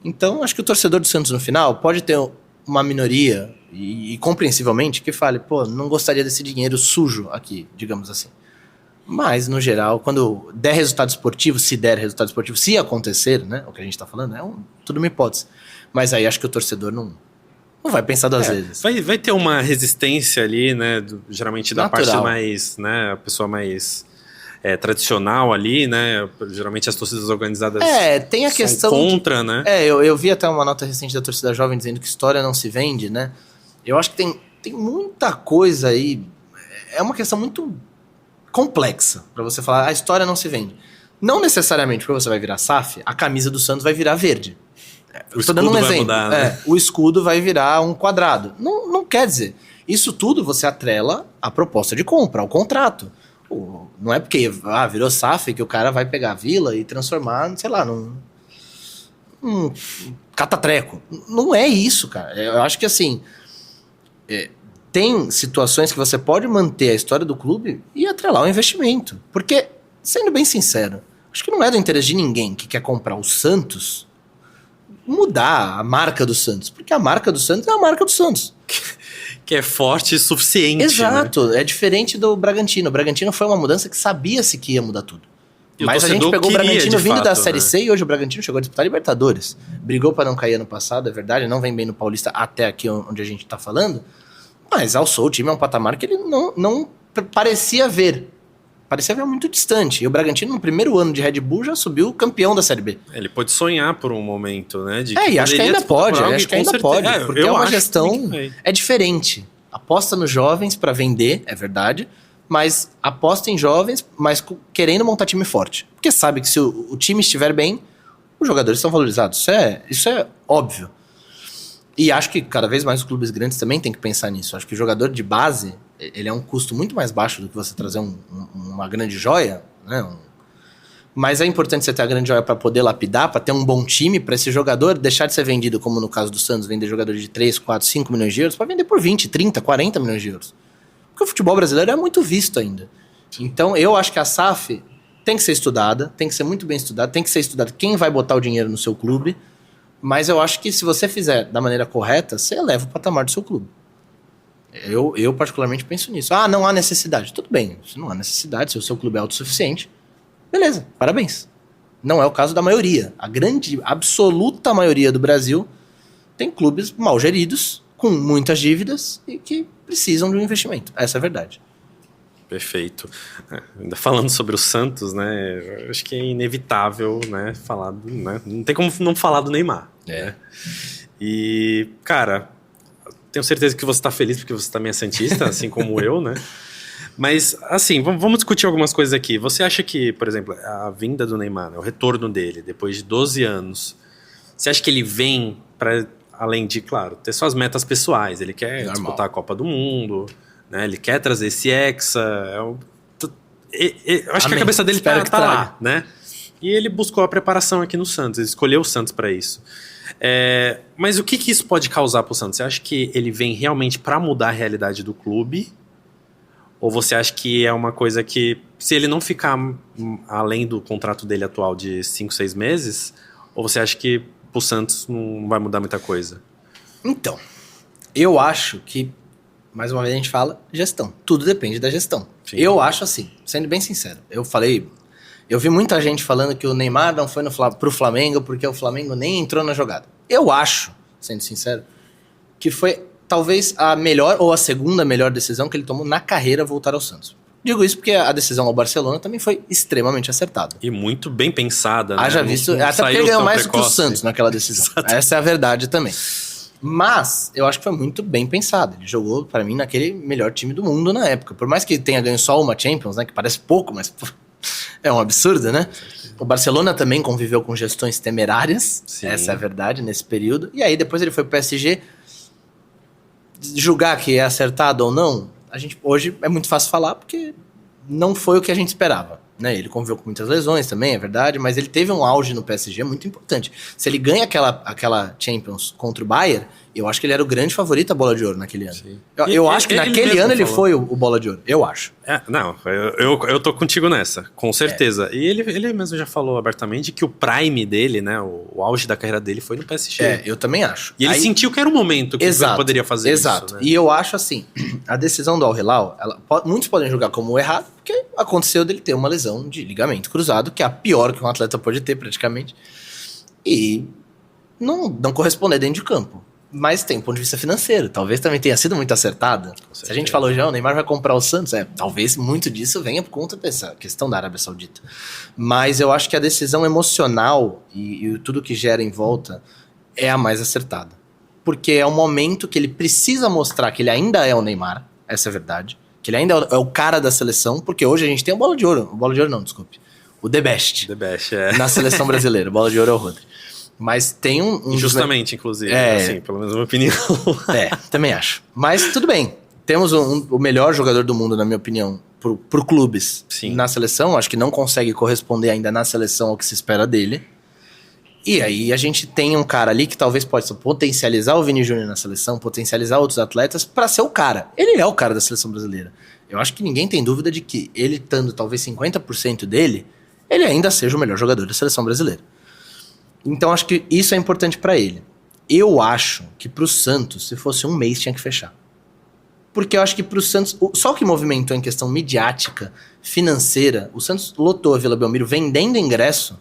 Speaker 2: Então, acho que o torcedor do Santos no final pode ter uma minoria, e compreensivelmente, que fale, pô, não gostaria desse dinheiro sujo aqui, digamos assim. Mas, no geral, quando der resultado esportivo, se acontecer, né? O que a gente tá falando é tudo uma hipótese. Mas aí acho que o torcedor não vai pensar 2 vezes.
Speaker 1: Vai ter uma resistência ali, né? Geralmente da
Speaker 2: natural.
Speaker 1: parte mais, né? A pessoa mais tradicional ali, né? Geralmente as torcidas organizadas
Speaker 2: tem a questão
Speaker 1: contra, né?
Speaker 2: Eu vi até uma nota recente da torcida jovem dizendo que história não se vende, né? Eu acho que tem muita coisa aí. É uma questão muito complexa para você falar, a história não se vende. Não necessariamente porque você vai virar SAF, a camisa do Santos vai virar verde.
Speaker 1: O escudo dando um exemplo. Mudar, né?
Speaker 2: O escudo vai virar um quadrado. Não quer dizer. Isso tudo você atrela à proposta de compra, ao contrato. Pô, não é porque virou SAF que o cara vai pegar a Vila e transformar, sei lá, num catatreco. Não é isso, cara. Eu acho que assim, tem situações que você pode manter a história do clube e atrelar o investimento. Porque, sendo bem sincero, acho que não é do interesse de ninguém que quer comprar o Santos mudar a marca do Santos. Porque a marca do Santos é a marca do Santos.
Speaker 1: Que é forte o suficiente.
Speaker 2: Exato.
Speaker 1: Né?
Speaker 2: É diferente do Bragantino. O Bragantino foi uma mudança que sabia-se que ia mudar tudo. Mas a gente pegou o Bragantino vindo da Série C e hoje o Bragantino chegou a disputar Libertadores. Brigou para não cair ano passado, é verdade. Não vem bem no Paulista até aqui onde a gente tá falando. Mas alçou o time a um patamar que ele não parecia ver. Parecia ver muito distante. E o Bragantino, no primeiro ano de Red Bull, já subiu campeão da Série B.
Speaker 1: Ele pode sonhar por um momento, né?
Speaker 2: E acho que ainda pode. Acho que ainda pode. Porque é uma gestão... É diferente. Aposta nos jovens para vender, é verdade. Mas aposta em jovens, mas querendo montar time forte. Porque sabe que se o time estiver bem, os jogadores são valorizados. Isso é óbvio. E acho que cada vez mais os clubes grandes também têm que pensar nisso. Acho que o jogador de base, ele é um custo muito mais baixo do que você trazer uma grande joia, né? Mas é importante você ter a grande joia para poder lapidar, para ter um bom time, para esse jogador deixar de ser vendido, como no caso do Santos, vender jogadores de 3, 4, 5 milhões de euros, para vender por 20, 30, 40 milhões de euros. Porque o futebol brasileiro é muito visto ainda. Então eu acho que a SAF tem que ser estudada, tem que ser muito bem estudada, tem que ser estudado quem vai botar o dinheiro no seu clube. Mas eu acho que se você fizer da maneira correta, você eleva o patamar do seu clube. Eu particularmente penso nisso. Não há necessidade. Tudo bem, se não há necessidade, se o seu clube é autossuficiente, beleza, parabéns. Não é o caso da maioria. A grande, absoluta maioria do Brasil tem clubes mal geridos, com muitas dívidas e que precisam de um investimento. Essa é a verdade.
Speaker 1: Perfeito. Ainda falando sobre o Santos, né? Acho que é inevitável, né? Falar né? Não tem como não falar do Neymar. Né? E, cara, tenho certeza que você tá feliz porque você também é santista, assim como eu, né? Mas, assim, vamos discutir algumas coisas aqui. Você acha que, por exemplo, a vinda do Neymar, né? O retorno dele, depois de 12 anos, você acha que ele vem para, além de, claro, ter suas metas pessoais? Ele quer disputar a Copa do Mundo... Né, ele quer trazer esse Hexa. Eu acho que a cabeça dele tá lá, né? E ele buscou a preparação aqui no Santos. Ele escolheu o Santos para isso. Mas o que isso pode causar pro Santos? Você acha que ele vem realmente para mudar a realidade do clube? Ou você acha que é uma coisa que, se ele não ficar além do contrato dele atual de 5, 6 meses, ou você acha que pro Santos não vai mudar muita coisa?
Speaker 2: Então, eu acho que mais uma vez a gente fala gestão. Tudo depende da gestão. Sim. Eu acho assim, sendo bem sincero. Eu vi muita gente falando que o Neymar não foi pro Flamengo porque o Flamengo nem entrou na jogada. Eu acho, sendo sincero, que foi talvez a melhor ou a segunda melhor decisão que ele tomou na carreira voltar ao Santos. Digo isso porque a decisão ao Barcelona também foi extremamente acertada.
Speaker 1: E muito bem pensada, né?
Speaker 2: Haja visto, até porque ele ganhou mais do que o Santos naquela decisão. Essa é a verdade também. Mas eu acho que foi muito bem pensado. Ele jogou, para mim, naquele melhor time do mundo na época. Por mais que tenha ganho só uma Champions, né, que parece pouco, mas é um absurdo, né? O Barcelona também conviveu com gestões temerárias. Sim. Essa é a verdade, nesse período. E aí depois ele foi pro PSG. Julgar que é acertado ou não, hoje é muito fácil falar, porque não foi o que a gente esperava. Né? Ele conviveu com muitas lesões também, é verdade, mas ele teve um auge no PSG muito importante. Se ele ganha aquela Champions contra o Bayern, eu acho que ele era o grande favorito à Bola de Ouro naquele ano. Eu acho que naquele ano ele foi o Bola de Ouro, eu acho.
Speaker 1: Eu tô contigo nessa, com certeza. E ele mesmo já falou abertamente que o prime dele, né, o auge da carreira dele foi no PSG.
Speaker 2: Eu também acho.
Speaker 1: E ele sentiu que era o momento que ele poderia fazer isso.
Speaker 2: Exato,
Speaker 1: né?
Speaker 2: E eu acho assim, a decisão do Al Hilal, muitos podem julgar como errado, porque aconteceu dele ter uma lesão de ligamento cruzado, que é a pior que um atleta pode ter praticamente, e não corresponder dentro de campo. Mas tem ponto de vista financeiro, talvez também tenha sido muito acertada. Se a gente falou já, o Neymar vai comprar o Santos, talvez muito disso venha por conta dessa questão da Arábia Saudita. Mas eu acho que a decisão emocional e tudo que gera em volta é a mais acertada. Porque é o momento que ele precisa mostrar que ele ainda é o Neymar, essa é a verdade, que ele ainda é o cara da seleção, porque hoje a gente tem o Bola de Ouro, o The Best.
Speaker 1: The Best,
Speaker 2: na seleção brasileira, o Bola de Ouro é o Rodri. Mas tem
Speaker 1: Injustamente, inclusive, assim, pelo menos na minha opinião.
Speaker 2: Também acho. Mas tudo bem. Temos o melhor jogador do mundo, na minha opinião, por clubes.
Speaker 1: Sim.
Speaker 2: Na seleção, acho que não consegue corresponder ainda na seleção ao que se espera dele. E aí a gente tem um cara ali que talvez possa potencializar o Vini Júnior na seleção, potencializar outros atletas pra ser o cara. Ele é o cara da seleção brasileira. Eu acho que ninguém tem dúvida de que ele estando talvez 50% dele, ele ainda seja o melhor jogador da seleção brasileira. Então acho que isso é importante pra ele. Eu acho que pro Santos, se fosse um mês, tinha que fechar. Porque eu acho que pro Santos, só o que movimentou em questão midiática, financeira, o Santos lotou a Vila Belmiro vendendo ingresso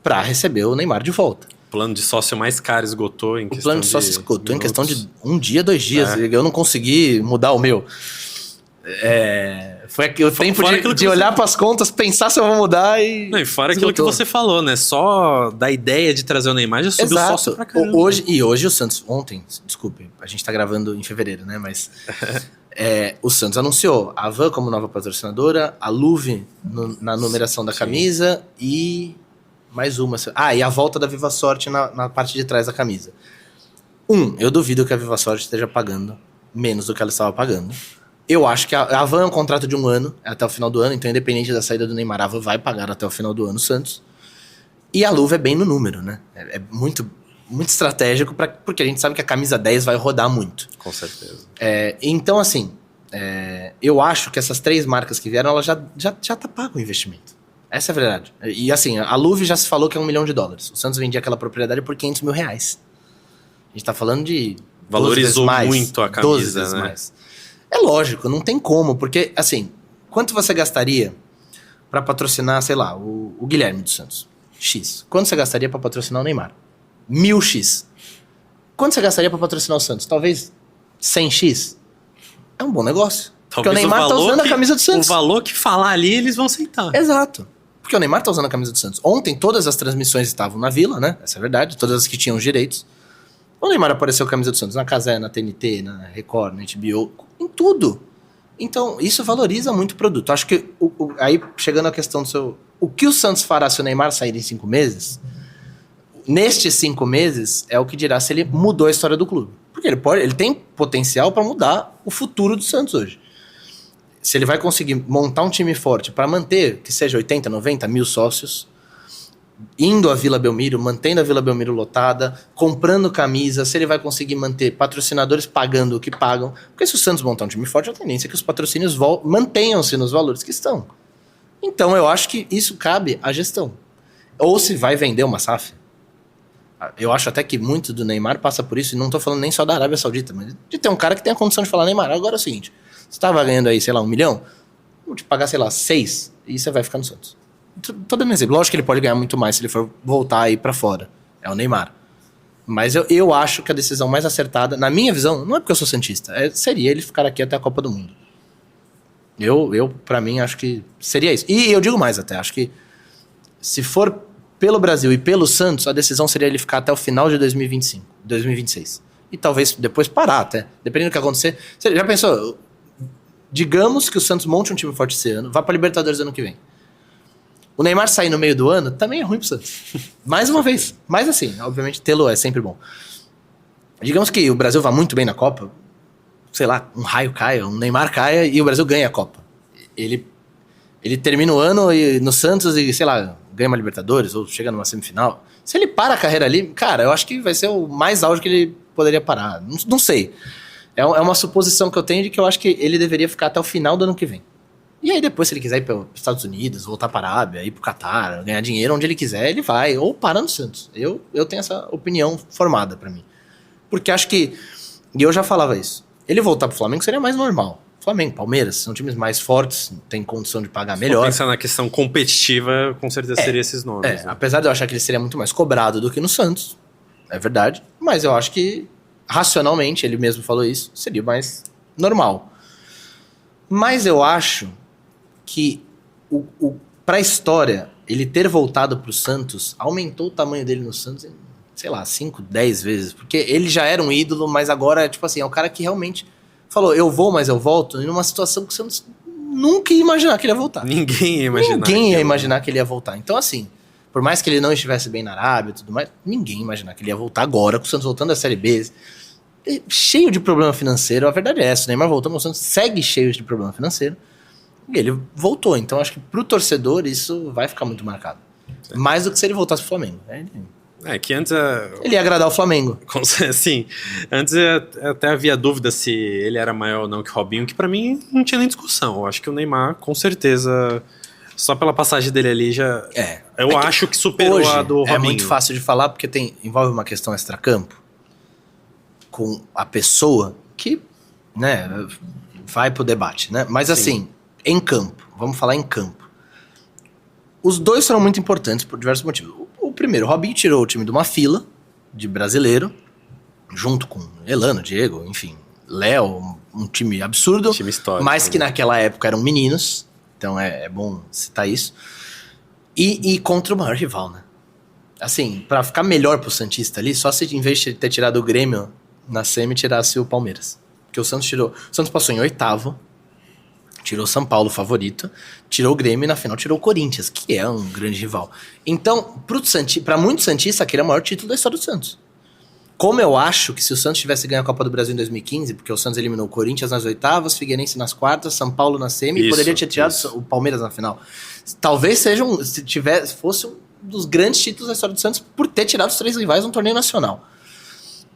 Speaker 2: pra receber o Neymar de volta.
Speaker 1: O plano de sócio mais caro esgotou em questão de...
Speaker 2: O plano de sócio esgotou em questão de 1 dia, 2 dias. Eu não consegui mudar o meu. Foi o tempo de olhar pras contas, pensar se eu vou mudar e...
Speaker 1: Não, e fora aquilo que você falou, né? Só da ideia de trazer o Neymar já subiu o sócio pra caramba.
Speaker 2: Hoje o Santos, ontem, desculpe, a gente tá gravando em fevereiro, né? Mas o Santos anunciou a Havan como nova patrocinadora, a Luve na numeração da camisa e mais uma. E a volta da Viva Sorte na parte de trás da camisa. Eu duvido que a Viva Sorte esteja pagando menos do que ela estava pagando. Eu acho que a Havan é um contrato de 1 ano, até o final do ano, então independente da saída do Neymar, a Havan vai pagar até o final do ano o Santos. E a luva é bem no número, né? É muito, muito estratégico, porque a gente sabe que a camisa 10 vai rodar muito.
Speaker 1: Com certeza.
Speaker 2: Então, assim, eu acho que essas 3 marcas que vieram, ela já tá pago o investimento. Essa é a verdade. E assim, a Luve já se falou que é $1 milhão. O Santos vendia aquela propriedade por R$500 mil. A gente tá falando de...
Speaker 1: Valorizou muito a camisa,
Speaker 2: 12 vezes
Speaker 1: né?
Speaker 2: mais. É lógico, não tem como, porque, assim, quanto você gastaria pra patrocinar, sei lá, o Guilherme dos Santos? X. Quanto você gastaria pra patrocinar o Neymar? 1000x. Quanto você gastaria pra patrocinar o Santos? Talvez 100x. É um bom negócio. Porque o Neymar tá usando a camisa do Santos.
Speaker 1: O valor que falar ali, eles vão aceitar.
Speaker 2: Exato. Porque o Neymar tá usando a camisa do Santos. Ontem, todas as transmissões estavam na Vila, né? Essa é a verdade. Todas as que tinham os direitos. O Neymar apareceu com a camisa do Santos na Cazé, na TNT, na Record, na HBO, em tudo. Então, isso valoriza muito o produto. Acho que, aí, chegando à questão do seu... O que o Santos fará se o Neymar sair em 5 meses? Nestes 5 meses, é o que dirá se ele mudou a história do clube. Porque ele tem potencial para mudar o futuro do Santos hoje. Se ele vai conseguir montar um time forte para manter, que seja 80, 90 mil sócios... indo à Vila Belmiro, mantendo a Vila Belmiro lotada, comprando camisa, se ele vai conseguir manter patrocinadores pagando o que pagam. Porque se o Santos montar um time forte, a tendência é que os patrocínios mantenham-se nos valores que estão. Então eu acho que isso cabe à gestão. Ou se vai vender uma SAF. Eu acho até que muito do Neymar passa por isso, e não tô falando nem só da Arábia Saudita, mas de ter um cara que tem a condição de falar, Neymar, agora é o seguinte, você tava ganhando aí, sei lá, 1 milhão, vou te pagar, sei lá, 6, e você vai ficar no Santos. Tô dando um exemplo. Lógico que ele pode ganhar muito mais se ele for voltar aí pra fora. É o Neymar. Mas eu acho que a decisão mais acertada, na minha visão, não é porque eu sou santista, seria ele ficar aqui até a Copa do Mundo. Pra mim, acho que seria isso. E eu digo mais até, acho que se for pelo Brasil e pelo Santos, a decisão seria ele ficar até o final de 2025, 2026. E talvez depois parar até. Dependendo do que acontecer. Você já pensou? Digamos que o Santos monte um time forte esse ano, vá pra Libertadores ano que vem. O Neymar sair no meio do ano também é ruim pro Santos. Mais uma vez. Mas assim, obviamente, tê-lo é sempre bom. Digamos que o Brasil vá muito bem na Copa. Sei lá, um raio caia, um Neymar caia e o Brasil ganha a Copa. Ele termina o ano no Santos e, sei lá, ganha uma Libertadores ou chega numa semifinal. Se ele para a carreira ali, cara, eu acho que vai ser o mais auge que ele poderia parar. Não sei. É uma suposição que eu tenho de que eu acho que ele deveria ficar até o final do ano que vem. E aí depois, se ele quiser ir para os Estados Unidos, voltar para a Arábia, ir para o Catar, ganhar dinheiro onde ele quiser, ele vai. Ou para no Santos. Eu tenho essa opinião formada para mim. Porque acho que... E eu já falava isso. Ele voltar para o Flamengo seria mais normal. Flamengo, Palmeiras, são times mais fortes, tem condição de pagar melhor.
Speaker 1: Pensar na questão competitiva, com certeza seria esses nomes. Né?
Speaker 2: Apesar de eu achar que ele seria muito mais cobrado do que no Santos. É verdade. Mas eu acho que, racionalmente, ele mesmo falou isso, seria mais normal. Mas eu acho que pra história, ele ter voltado pro Santos, aumentou o tamanho dele no Santos em, sei lá, 5, 10 vezes. Porque ele já era um ídolo, mas agora, tipo assim, é o cara que realmente falou, eu vou, mas eu volto, em uma situação que o Santos nunca ia imaginar que ele ia voltar.
Speaker 1: Ninguém ia imaginar.
Speaker 2: Ninguém ia imaginar que ele ia voltar. Então, assim, por mais que ele não estivesse bem na Arábia e tudo mais, ninguém ia imaginar que ele ia voltar agora, com o Santos voltando da Série B, cheio de problema financeiro. A verdade é essa, o Neymar voltou, mas o Santos segue cheio de problema financeiro. E ele voltou. Então acho que pro torcedor isso vai ficar muito marcado. Sim. Mais do que se ele voltasse pro Flamengo.
Speaker 1: Que antes...
Speaker 2: Ele ia agradar o Flamengo.
Speaker 1: Sim. Antes até havia dúvida se ele era maior ou não que o Robinho, que pra mim não tinha nem discussão. Eu acho que o Neymar, com certeza, só pela passagem dele ali já... Eu acho que superou
Speaker 2: hoje
Speaker 1: a do Robinho.
Speaker 2: É muito fácil de falar porque envolve uma questão extracampo com a pessoa que, né, vai pro debate, né? Mas assim, em campo, vamos falar em campo. Os dois foram muito importantes por diversos motivos. O primeiro, o Robinho tirou o time de uma fila de brasileiro, junto com Elano, Diego, enfim, Léo, um time absurdo,
Speaker 1: time histórico,
Speaker 2: mas que naquela época eram meninos, então é bom citar isso. E contra o maior rival, né? Assim, pra ficar melhor pro Santista ali, só se em vez de ter tirado o Grêmio na semi, tirasse o Palmeiras. Porque o Santos tirou... O Santos passou em 8º, tirou o São Paulo, favorito, tirou o Grêmio e na final tirou o Corinthians, que é um grande rival. Então, pra muito Santista, aquele é o maior título da história do Santos. Como eu acho que se o Santos tivesse ganho a Copa do Brasil em 2015, porque o Santos eliminou o Corinthians nas 8º, Figueirense nas 4º, São Paulo na semi, poderia ter tirado o Palmeiras na final. Talvez fosse um dos grandes títulos da história do Santos por ter tirado os 3 rivais num torneio nacional.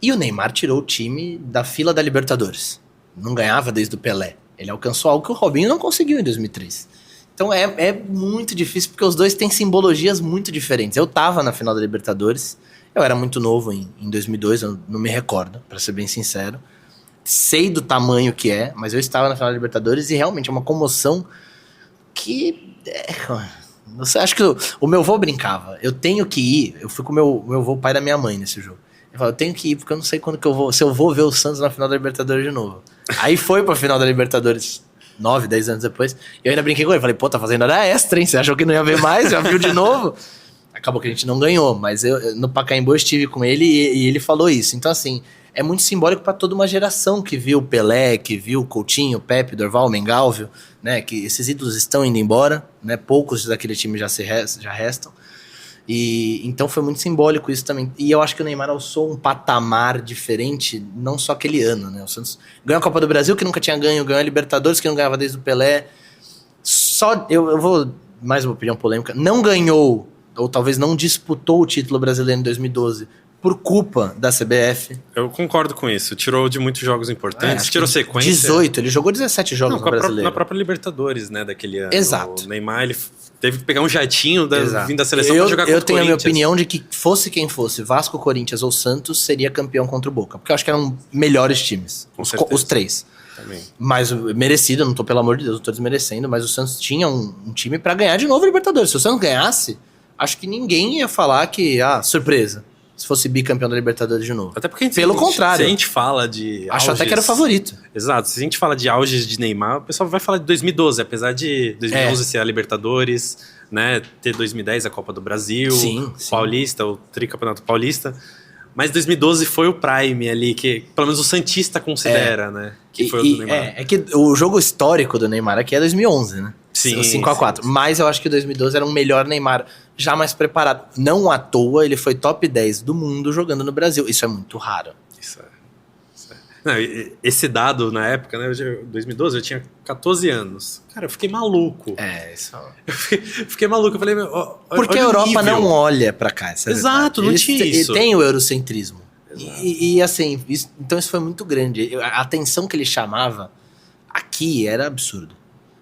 Speaker 2: E o Neymar tirou o time da fila da Libertadores. Não ganhava desde o Pelé. Ele alcançou algo que o Robinho não conseguiu em 2003. Então é muito difícil, porque os dois têm simbologias muito diferentes. Eu tava na final da Libertadores, eu era muito novo em 2002, eu não me recordo, pra ser bem sincero. Sei do tamanho que é, mas eu estava na final da Libertadores e realmente é uma comoção que... acho que o meu avô brincava. Eu tenho que ir, eu fui com o meu avô, pai da minha mãe, nesse jogo. Ele falou, eu tenho que ir porque eu não sei quando que eu vou, se eu vou ver o Santos na final da Libertadores de novo. Aí foi pra final da Libertadores 9, 10 anos depois. E eu ainda brinquei com ele. Falei, pô, tá fazendo hora extra, hein? Você achou que não ia ver mais? Já viu de novo? Acabou que a gente não ganhou. Mas eu no Pacaembu eu estive com ele e ele falou isso. Então, assim, é muito simbólico pra toda uma geração que viu Pelé, que viu Coutinho, Pepe, Dorval, Mengalvio, né? Que esses ídolos estão indo embora, né? Poucos daquele time já restam. E então foi muito simbólico isso também. E eu acho que o Neymar alçou um patamar diferente, não só aquele ano, né? O Santos ganhou a Copa do Brasil, que nunca tinha ganho a Libertadores, que não ganhava desde o Pelé. Eu vou, mais uma opinião polêmica, não ganhou, ou talvez não disputou o título brasileiro em 2012 por culpa da CBF.
Speaker 1: Eu concordo com isso. Tirou de muitos jogos importantes, tirou sequência.
Speaker 2: 18, ele jogou 17 jogos no brasileiro.
Speaker 1: Na própria Libertadores, né, daquele ano.
Speaker 2: Exato.
Speaker 1: O Neymar, ele teve que pegar um jatinho vindo da seleção pra jogar contra o Corinthians.
Speaker 2: Eu tenho a minha opinião de que fosse quem fosse, Vasco, Corinthians ou Santos, seria campeão contra o Boca. Porque eu acho que eram melhores times. Os 3.
Speaker 1: Também.
Speaker 2: Mas merecido, não tô, pelo amor de Deus, não tô desmerecendo, mas o Santos tinha um time pra ganhar de novo a Libertadores. Se o Santos ganhasse, acho que ninguém ia falar que, surpresa, se fosse bicampeão da Libertadores de novo.
Speaker 1: Até porque
Speaker 2: pelo contrário.
Speaker 1: Se a gente fala de
Speaker 2: acho até que era o favorito.
Speaker 1: Exato. Se a gente fala de auges de Neymar, o pessoal vai falar de 2012, apesar de 2011 ser a Libertadores, né, ter 2010 a Copa do Brasil,
Speaker 2: sim.
Speaker 1: Paulista, o tricampeonato paulista. Mas 2012 foi o prime ali, que pelo menos o Santista considera, né? Que foi o do Neymar.
Speaker 2: É que o jogo histórico do Neymar aqui é 2011, né?
Speaker 1: Sim.
Speaker 2: O 5x4. Sim. Mas eu acho que 2012 era um melhor Neymar, já mais preparado. Não à toa, ele foi top 10 do mundo jogando no Brasil. Isso é muito raro.
Speaker 1: Isso é. Não, esse dado na época, né? 2012, eu tinha 14 anos. Cara, eu fiquei maluco.
Speaker 2: Isso.
Speaker 1: Eu fiquei maluco. Eu falei,
Speaker 2: porque a Europa não olha pra cá.
Speaker 1: Exato, não tinha isso.
Speaker 2: Tem o eurocentrismo. E assim, então isso foi muito grande. A atenção que ele chamava aqui era absurdo.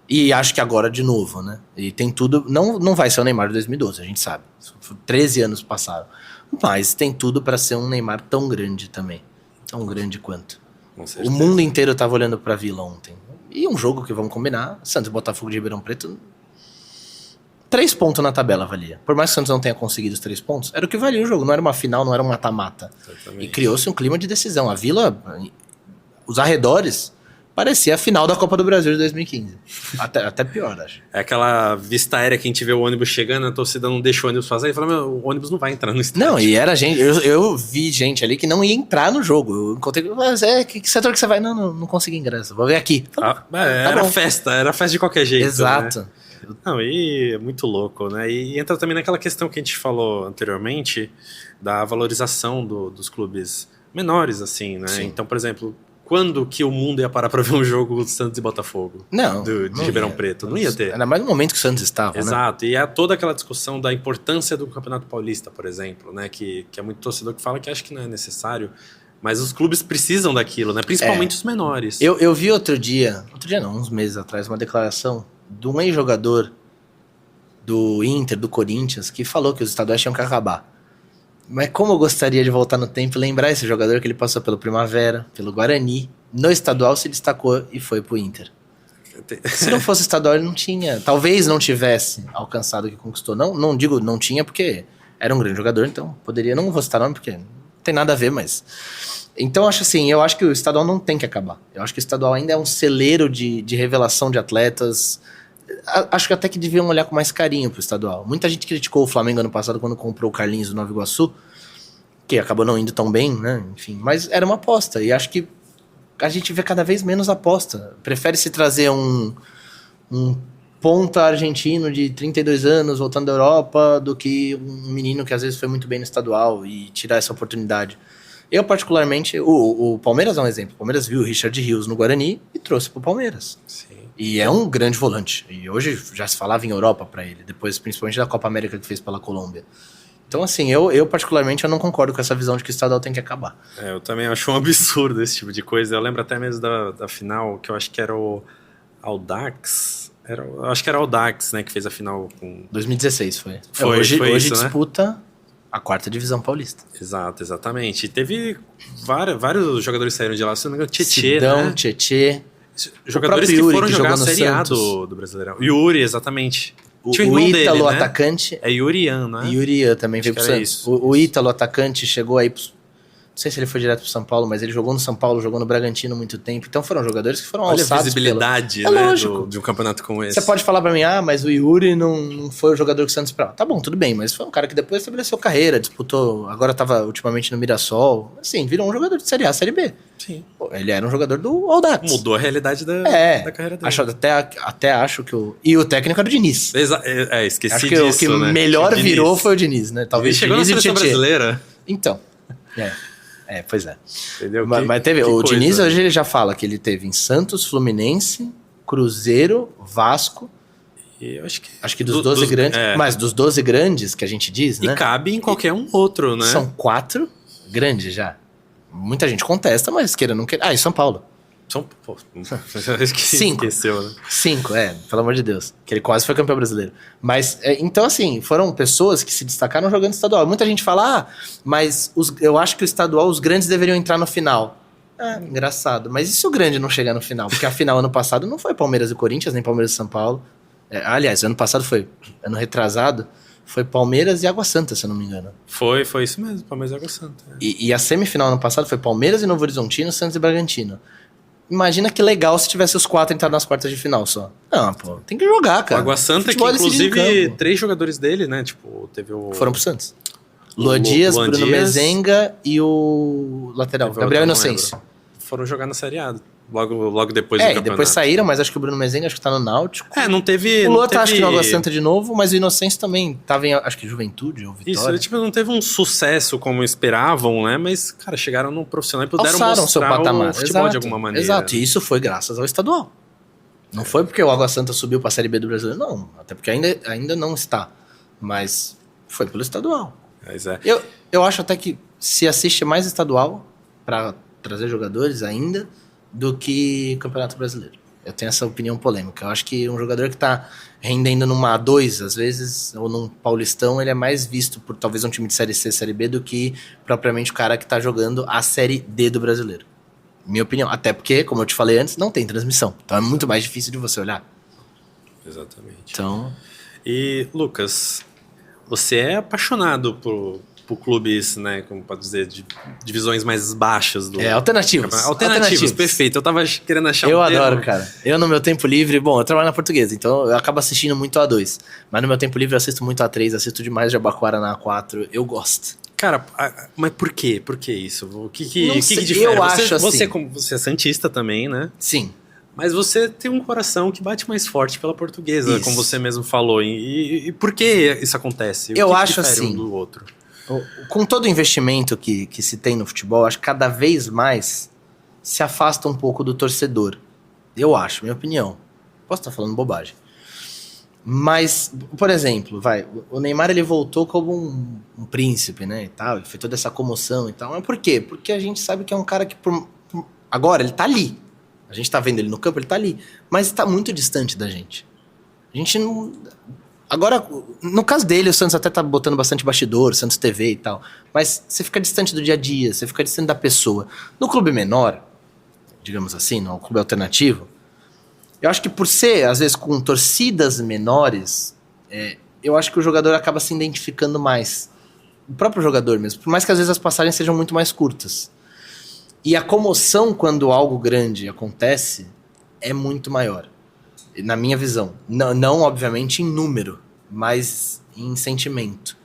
Speaker 2: E acho que agora de novo, né? E tem tudo. Não vai ser o Neymar de 2012, a gente sabe. 13 anos passaram. Mas tem tudo pra ser um Neymar tão grande também. Tão grande quanto. O mundo inteiro tava olhando pra Vila ontem. E um jogo que, vamos combinar, Santos e Botafogo de Ribeirão Preto, 3 pontos na tabela valia. Por mais que o Santos não tenha conseguido os 3 pontos, era o que valia o jogo. Não era uma final, não era um mata-mata. E criou-se um clima de decisão. A Vila, os arredores, parecia a final da Copa do Brasil de 2015. Até pior, acho.
Speaker 1: É aquela vista aérea que a gente vê o ônibus chegando, a torcida não deixa o ônibus passar e fala, o ônibus não vai entrar no estádio.
Speaker 2: Não, e era gente... Eu vi gente ali que não ia entrar no jogo. Eu encontrei... Mas que setor que você vai? Não consegui ingresso. Vou ver aqui.
Speaker 1: Era festa de qualquer jeito.
Speaker 2: Exato.
Speaker 1: Né? Não, e é muito louco, né? E entra também naquela questão que a gente falou anteriormente, da valorização dos clubes menores, assim, né?
Speaker 2: Sim.
Speaker 1: Então, por exemplo... quando que o mundo ia parar pra ver um jogo do Santos e Botafogo?
Speaker 2: Não.
Speaker 1: De Ribeirão Preto. Não ia ter.
Speaker 2: Ainda mais no momento que o Santos estava,
Speaker 1: Exato. E é toda aquela discussão da importância do Campeonato Paulista, por exemplo, né? Que é muito torcedor que fala que acha que não é necessário. Mas os clubes precisam daquilo, né? Principalmente os menores.
Speaker 2: Eu vi outro dia não, uns meses atrás, uma declaração de um ex-jogador do Inter, do Corinthians, que falou que os estaduais tinham que acabar. Mas como eu gostaria de voltar no tempo e lembrar esse jogador que ele passou pelo Primavera, pelo Guarani, no estadual se destacou e foi pro Inter. Se não fosse estadual, ele não tinha. Talvez não tivesse alcançado o que conquistou. Não digo não tinha, porque era um grande jogador, então poderia. Não vou citar nome, porque não tem nada a ver, mas. Então, eu acho que o estadual não tem que acabar. Eu acho que o estadual ainda é um celeiro de revelação de atletas. Acho que até que deviam olhar com mais carinho pro estadual. Muita gente criticou o Flamengo ano passado quando comprou o Carlinhos do Nova Iguaçu, que acabou não indo tão bem, né? Enfim, mas era uma aposta. E acho que a gente vê cada vez menos aposta. Prefere-se trazer um ponta argentino de 32 anos voltando da Europa do que um menino que às vezes foi muito bem no estadual e tirar essa oportunidade. Eu, particularmente, o Palmeiras é um exemplo. O Palmeiras viu o Richard Rios no Guarani e trouxe pro Palmeiras.
Speaker 1: Sim.
Speaker 2: E é um grande volante. E hoje já se falava em Europa para ele, depois principalmente da Copa América que fez pela Colômbia. Então, eu particularmente, eu não concordo com essa visão de que o estadual tem que acabar.
Speaker 1: Eu também acho um absurdo esse tipo de coisa. Eu lembro até mesmo da final, que eu acho que era o Audax. Eu acho que era o Audax, né, que fez a final com...
Speaker 2: 2016 foi.
Speaker 1: Hoje
Speaker 2: isso,
Speaker 1: disputa,
Speaker 2: né? A 4ª divisão paulista.
Speaker 1: Exato, exatamente. E teve vários jogadores saíram de lá, se não me engano, Tietê,
Speaker 2: Sidão,
Speaker 1: né?
Speaker 2: Tietê.
Speaker 1: Jogadores que foram jogar a Série A do Brasileirão. Yuri, exatamente.
Speaker 2: O Ítalo,
Speaker 1: dele, né?
Speaker 2: atacante.
Speaker 1: É Yurian, né?
Speaker 2: Yurian também veio pro Santos. O Ítalo, atacante, chegou aí pro... Não sei se ele foi direto pro São Paulo, mas ele jogou no São Paulo, jogou no Bragantino há muito tempo. Então foram jogadores que foram alçados.
Speaker 1: Olha a visibilidade,
Speaker 2: pelo...
Speaker 1: né,
Speaker 2: lógico.
Speaker 1: de um campeonato como esse.
Speaker 2: Você pode falar pra mim, mas o Yuri não foi o jogador que o Santos esperava. Tá bom, tudo bem, mas foi um cara que depois estabeleceu carreira, disputou, agora tava ultimamente no Mirassol. Assim, virou um jogador de Série A, Série B.
Speaker 1: Sim.
Speaker 2: Pô, ele era um jogador do Audax.
Speaker 1: Mudou a realidade da carreira dele.
Speaker 2: Até acho que o... E o técnico era o Diniz.
Speaker 1: Esqueci
Speaker 2: acho
Speaker 1: disso,
Speaker 2: o que
Speaker 1: né?
Speaker 2: melhor virou foi o Diniz, né? Talvez
Speaker 1: ele chegou
Speaker 2: Diniz
Speaker 1: na seleção brasileira.
Speaker 2: Então, pois é.
Speaker 1: Entendeu?
Speaker 2: Mas teve, o Diniz hoje ele já fala que ele teve em Santos, Fluminense, Cruzeiro, Vasco.
Speaker 1: E eu
Speaker 2: acho que dos 12 grandes. Mas dos 12 grandes que a gente diz, né?
Speaker 1: E cabe em qualquer um outro, né?
Speaker 2: São 4 grandes já. Muita gente contesta, mas queira não queira. E São Paulo.
Speaker 1: Esqueceu, né?
Speaker 2: 5, pelo amor de Deus. Que ele quase foi campeão brasileiro. Mas, então assim, foram pessoas que se destacaram jogando estadual. Muita gente fala, mas eu acho que o estadual, os grandes deveriam entrar no final. Engraçado. Mas e se o grande não chegar no final? Porque a final ano passado não foi Palmeiras e Corinthians, nem Palmeiras e São Paulo. Aliás, ano passado ano retrasado, foi Palmeiras e Água Santa, se eu não me engano.
Speaker 1: Foi isso mesmo, Palmeiras e Água Santa.
Speaker 2: E a semifinal ano passado foi Palmeiras e Novo Horizontino, Santos e Bragantino. Imagina que legal se tivesse os 4 entrado nas quartas de final só. Não, pô, tem que jogar, cara.
Speaker 1: O Água Santa, que inclusive 3 jogadores dele, né? Tipo, teve o...
Speaker 2: Foram pro Santos. Luan Dias, Bruno Mezenga e o lateral, Gabriel Inocêncio.
Speaker 1: Foram jogar na Série A, logo depois do campeonato.
Speaker 2: E depois saíram, mas acho que o Bruno Mezenga acho que tá no Náutico.
Speaker 1: Não teve...
Speaker 2: O Luan tá, acho que no Água Santa de novo, mas o Inocêncio também tava em, acho que Juventude ou Vitória.
Speaker 1: Isso, não teve um sucesso como esperavam, né? Mas, cara, chegaram no profissional e puderam
Speaker 2: alçaram
Speaker 1: mostrar
Speaker 2: seu patamar.
Speaker 1: o futebol de alguma maneira.
Speaker 2: Exato, e isso foi graças ao estadual. Não foi porque o Água Santa subiu pra Série B do Brasileiro, não. Até porque ainda não está. Mas foi pelo estadual.
Speaker 1: Mas
Speaker 2: Eu acho até que se assiste mais estadual pra trazer jogadores ainda do que Campeonato Brasileiro. Eu tenho essa opinião polêmica. Eu acho que um jogador que tá rendendo numa A2, às vezes, ou num Paulistão, ele é mais visto por talvez um time de Série C, Série B, do que propriamente o cara que tá jogando a Série D do Brasileiro. Minha opinião. Até porque, como eu te falei antes, não tem transmissão. Então é muito mais difícil de você olhar.
Speaker 1: Exatamente.
Speaker 2: Então...
Speaker 1: E, Lucas, você é apaixonado por clubes, né, como pode dizer, de divisões mais baixas do... Alternativos, perfeito. Eu tava querendo achar
Speaker 2: Eu adoro, cara. Eu, no meu tempo livre... Bom, eu trabalho na Portuguesa, então eu acabo assistindo muito A2. Mas no meu tempo livre eu assisto muito A3, assisto demais Jabaquara na A4. Eu gosto.
Speaker 1: Cara, mas por quê? Por que isso? O que difere?
Speaker 2: Eu acho assim...
Speaker 1: Você é santista também, né?
Speaker 2: Sim.
Speaker 1: Mas você tem um coração que bate mais forte pela Portuguesa, como você mesmo falou. E por que isso acontece?
Speaker 2: Eu acho assim...
Speaker 1: um do outro?
Speaker 2: Com todo o investimento que se tem no futebol, acho que cada vez mais se afasta um pouco do torcedor. Eu acho, minha opinião. Posso estar falando bobagem. Mas, por exemplo, o Neymar ele voltou como um príncipe, né, e tal, e foi toda essa comoção e tal. Mas por quê? Porque a gente sabe que é um cara que, agora, ele tá ali. A gente tá vendo ele no campo, ele tá ali. Mas tá muito distante da gente. A gente não... Agora, no caso dele, o Santos até tá botando bastante bastidor, Santos TV e tal. Mas você fica distante do dia a dia, você fica distante da pessoa. No clube menor, digamos assim, no clube alternativo, eu acho que por ser, às vezes, com torcidas menores, eu acho que o jogador acaba se identificando mais. O próprio jogador mesmo. Por mais que às vezes as passagens sejam muito mais curtas. E a comoção quando algo grande acontece é muito maior. Na minha visão. Não obviamente, em número, mas em sentimento.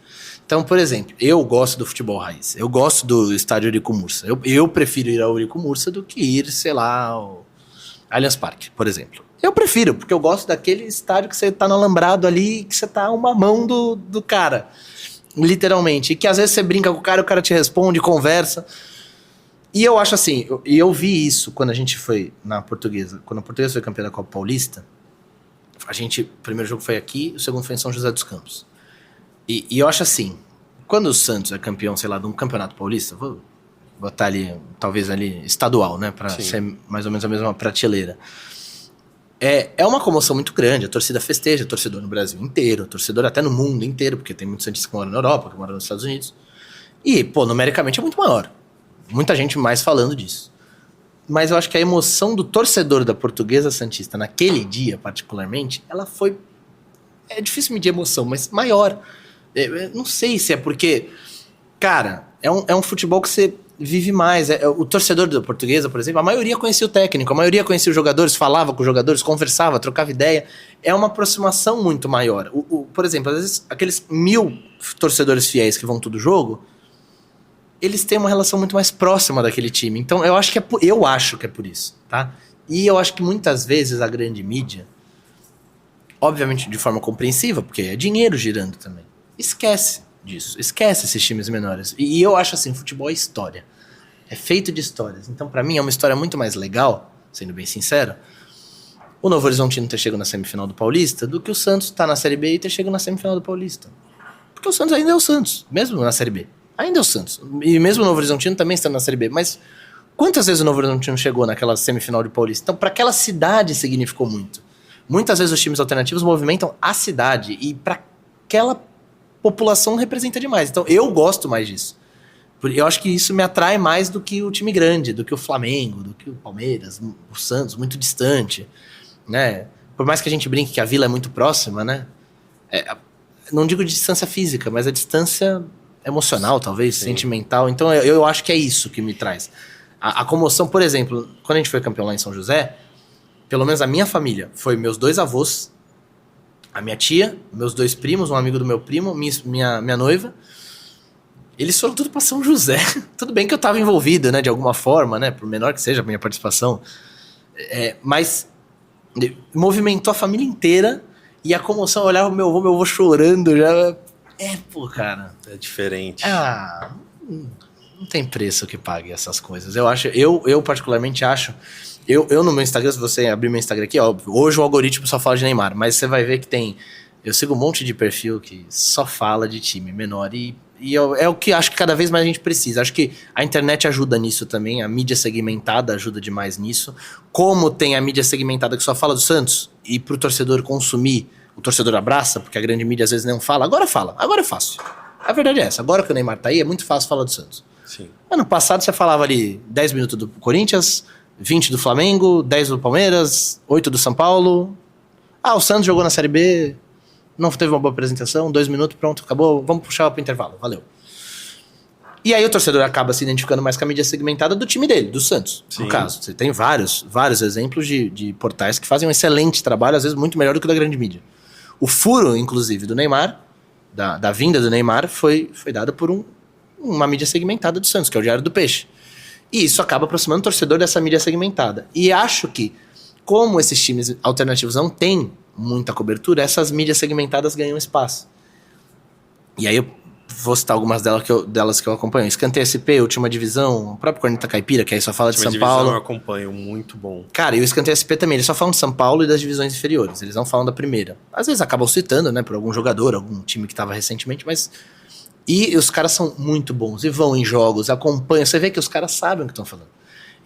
Speaker 2: Então, por exemplo, eu gosto do futebol raiz. Eu gosto do estádio Eurico Mursa. Eu prefiro ir ao Eurico Mursa do que ir, sei lá, ao Allianz Parque, por exemplo. Eu prefiro, porque eu gosto daquele estádio que você tá no alambrado ali, que você tá a uma mão do cara. Literalmente. E que às vezes você brinca com o cara te responde, conversa. E eu acho assim, eu vi isso quando a gente foi na Portuguesa. Quando a Portuguesa foi campeã da Copa Paulista, o primeiro jogo foi aqui, o segundo foi em São José dos Campos. E eu acho assim, quando o Santos é campeão, sei lá, de um campeonato paulista, vou botar ali, talvez ali, estadual, né, pra ser mais ou menos a mesma prateleira. É uma comoção muito grande, a torcida festeja, torcedor no Brasil inteiro, torcedor até no mundo inteiro, porque tem muitos santistas que moram na Europa, que moram nos Estados Unidos. E, pô, numericamente é muito maior. Muita gente mais falando disso. Mas eu acho que a emoção do torcedor da Portuguesa Santista, naquele dia particularmente, ela foi... É difícil medir emoção, mas maior. Não sei se é porque... Cara, é um futebol que você vive mais. O torcedor da Portuguesa, por exemplo, a maioria conhecia o técnico, a maioria conhecia os jogadores, falava com os jogadores, conversava, trocava ideia. É uma aproximação muito maior. Por exemplo, às vezes, aqueles 1000 torcedores fiéis que vão todo jogo, eles têm uma relação muito mais próxima daquele time. Então, eu acho que é por isso, tá? E eu acho que muitas vezes a grande mídia, obviamente de forma compreensiva, porque é dinheiro girando também, esquece disso, esquece esses times menores. E eu acho assim, futebol é história. É feito de histórias. Então, pra mim, é uma história muito mais legal, sendo bem sincero, o Novo Horizontino ter chegado na semifinal do Paulista do que o Santos tá na Série B e ter chegado na semifinal do Paulista. Porque o Santos ainda é o Santos, mesmo na Série B. Ainda é o Santos. E mesmo o Novo Horizontino também está na Série B. Mas quantas vezes o Novo Horizontino chegou naquela semifinal de Paulista? Então, para aquela cidade significou muito. Muitas vezes os times alternativos movimentam a cidade. E para aquela população representa demais. Então, eu gosto mais disso. Eu acho que isso me atrai mais do que o time grande, do que o Flamengo, do que o Palmeiras, o Santos, muito distante. Né? Por mais que a gente brinque que a Vila é muito próxima, né? Não digo de distância física, mas a distância... emocional, talvez, sentimental. Então eu acho que é isso que me traz. A comoção, por exemplo, quando a gente foi campeão lá em São José, pelo menos a minha família, foi meus 2 avós, a minha tia, meus 2 primos, um amigo do meu primo, minha noiva. Eles foram tudo pra São José. Tudo bem que eu tava envolvido, né, de alguma forma, né, por menor que seja a minha participação. Mas movimentou a família inteira e a comoção, eu olhava o meu avô chorando já... pô, cara.
Speaker 1: É diferente.
Speaker 2: Não tem preço que pague essas coisas. Eu particularmente acho. Eu no meu Instagram, se você abrir meu Instagram aqui, óbvio, hoje o algoritmo só fala de Neymar, mas você vai ver que eu sigo um monte de perfil que só fala de time menor e é o que acho que cada vez mais a gente precisa. Acho que a internet ajuda nisso também, a mídia segmentada ajuda demais nisso. Como tem a mídia segmentada que só fala do Santos e pro torcedor consumir, o torcedor abraça, porque a grande mídia às vezes não fala. Agora é fácil. A verdade é essa. Agora que o Neymar tá aí, é muito fácil falar do Santos.
Speaker 1: Sim.
Speaker 2: Ano passado você falava ali 10 minutos do Corinthians, 20 do Flamengo, 10 do Palmeiras, 8 do São Paulo. O Santos jogou na Série B, não teve uma boa apresentação, 2 minutos, pronto, acabou, vamos puxar pro intervalo, valeu. E aí o torcedor acaba se identificando mais com a mídia segmentada do time dele, do Santos, no caso. Você tem vários exemplos de portais que fazem um excelente trabalho, às vezes muito melhor do que o da grande mídia. O furo, inclusive, do Neymar, da vinda do Neymar, foi dado por uma mídia segmentada do Santos, que é o Diário do Peixe. E isso acaba aproximando o torcedor dessa mídia segmentada. E acho que, como esses times alternativos não têm muita cobertura, essas mídias segmentadas ganham espaço. E aí, Vou citar algumas delas que eu acompanho. Escanteio SP, Última Divisão, o próprio Corneta Caipira, que aí só fala de São Paulo.
Speaker 1: Eu acompanho, muito bom.
Speaker 2: Cara, e o Escanteio SP também, eles só falam de São Paulo e das divisões inferiores, eles não falam da primeira. Às vezes acabam citando, né, por algum jogador, algum time que tava recentemente, mas... E os caras são muito bons, e vão em jogos, acompanham, você vê que os caras sabem o que estão falando.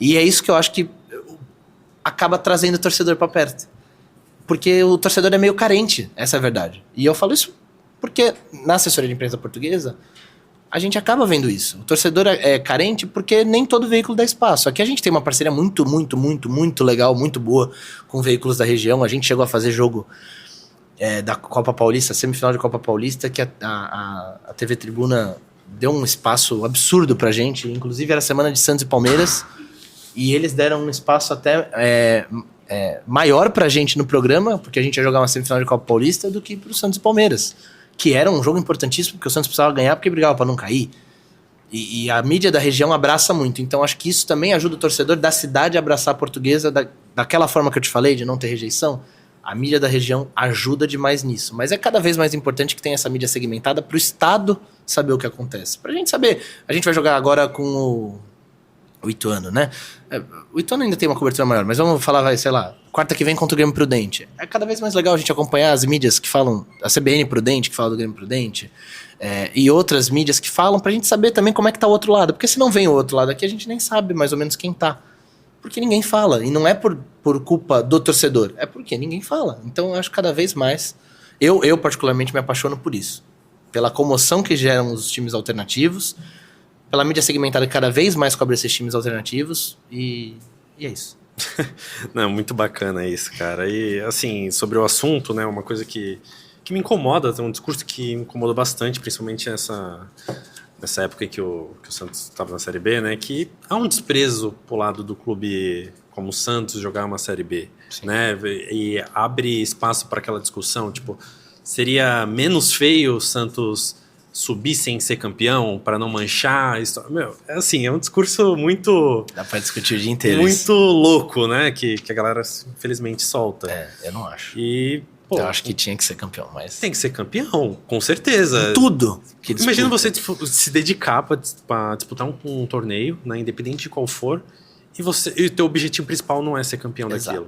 Speaker 2: E é isso que eu acho que acaba trazendo o torcedor pra perto. Porque o torcedor é meio carente, essa é a verdade. E eu falo isso porque na assessoria de imprensa portuguesa, a gente acaba vendo isso. O torcedor é carente porque nem todo veículo dá espaço. Aqui a gente tem uma parceria muito legal, muito boa com veículos da região. A gente chegou a fazer jogo da Copa Paulista, semifinal de Copa Paulista, que a TV Tribuna deu um espaço absurdo pra gente. Inclusive era semana de Santos e Palmeiras. E eles deram um espaço até maior pra gente no programa, porque a gente ia jogar uma semifinal de Copa Paulista, do que pro Santos e Palmeiras. Que era um jogo importantíssimo, porque o Santos precisava ganhar, porque brigava pra não cair. E a mídia da região abraça muito. Então acho que isso também ajuda o torcedor da cidade a abraçar a Portuguesa daquela forma que eu te falei, de não ter rejeição. A mídia da região ajuda demais nisso. Mas é cada vez mais importante que tenha essa mídia segmentada pro Estado saber o que acontece. Pra gente saber. A gente vai jogar agora com o Ituano, né? O Ituano ainda tem uma cobertura maior, mas vamos falar, sei lá, quarta que vem contra o Grêmio Prudente. É cada vez mais legal a gente acompanhar as mídias que falam, a CBN Prudente, que fala do Grêmio Prudente, e outras mídias que falam, pra gente saber também como é que tá o outro lado. Porque se não vem o outro lado aqui, a gente nem sabe mais ou menos quem tá. Porque ninguém fala. E não é por culpa do torcedor, é porque ninguém fala. Então eu acho que cada vez mais, eu particularmente me apaixono por isso. Pela comoção que geram os times alternativos, pela mídia segmentada que cada vez mais cobre esses times alternativos, e é isso.
Speaker 1: Não, muito bacana isso, cara. E, assim, sobre o assunto, né, uma coisa que me incomoda, tem um discurso que me incomoda bastante, principalmente nessa época em que o Santos estava na Série B, né, que há um desprezo pro lado do clube como o Santos jogar uma Série B, sim, né, e abre espaço para aquela discussão, tipo, seria menos feio o Santos subir sem ser campeão, para não manchar a história. Meu, é assim, é um discurso muito...
Speaker 2: Dá pra discutir o dia inteiro.
Speaker 1: Muito louco, né? Que a galera, infelizmente, solta.
Speaker 2: Eu não acho.
Speaker 1: E, pô...
Speaker 2: Eu acho que tinha que ser campeão, mas...
Speaker 1: Tem que ser campeão, com certeza.
Speaker 2: Em tudo.
Speaker 1: Imagina você se dedicar pra disputar um torneio, né? Independente de qual for, e o teu objetivo principal não é ser campeão daquilo.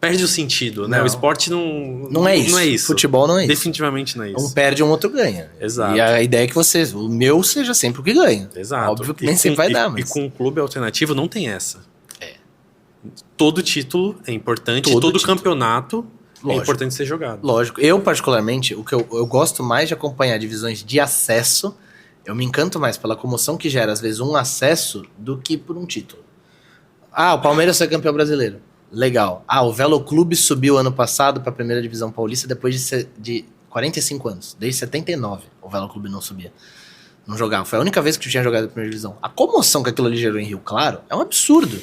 Speaker 1: Perde o sentido, né? O esporte
Speaker 2: não é isso.
Speaker 1: Não é isso.
Speaker 2: Futebol não é isso.
Speaker 1: Definitivamente não é isso.
Speaker 2: Um perde, um outro ganha.
Speaker 1: Exato.
Speaker 2: E a ideia é que o meu seja sempre o que ganha.
Speaker 1: Exato.
Speaker 2: Óbvio que nem sempre vai dar, mas...
Speaker 1: E com um clube alternativo não tem essa. Todo título é importante, todo campeonato é importante ser jogado.
Speaker 2: Lógico. Eu, particularmente, o que eu gosto mais de acompanhar divisões de acesso, eu me encanto mais pela comoção que gera, às vezes, um acesso do que por um título. O Palmeiras foi campeão brasileiro. Legal. O Velo Clube subiu ano passado para a primeira divisão paulista depois de 45 anos. Desde 79 o Velo Clube não subia. Não jogava. Foi a única vez que eu tinha jogado a primeira divisão. A comoção que aquilo ali gerou em Rio Claro é um absurdo.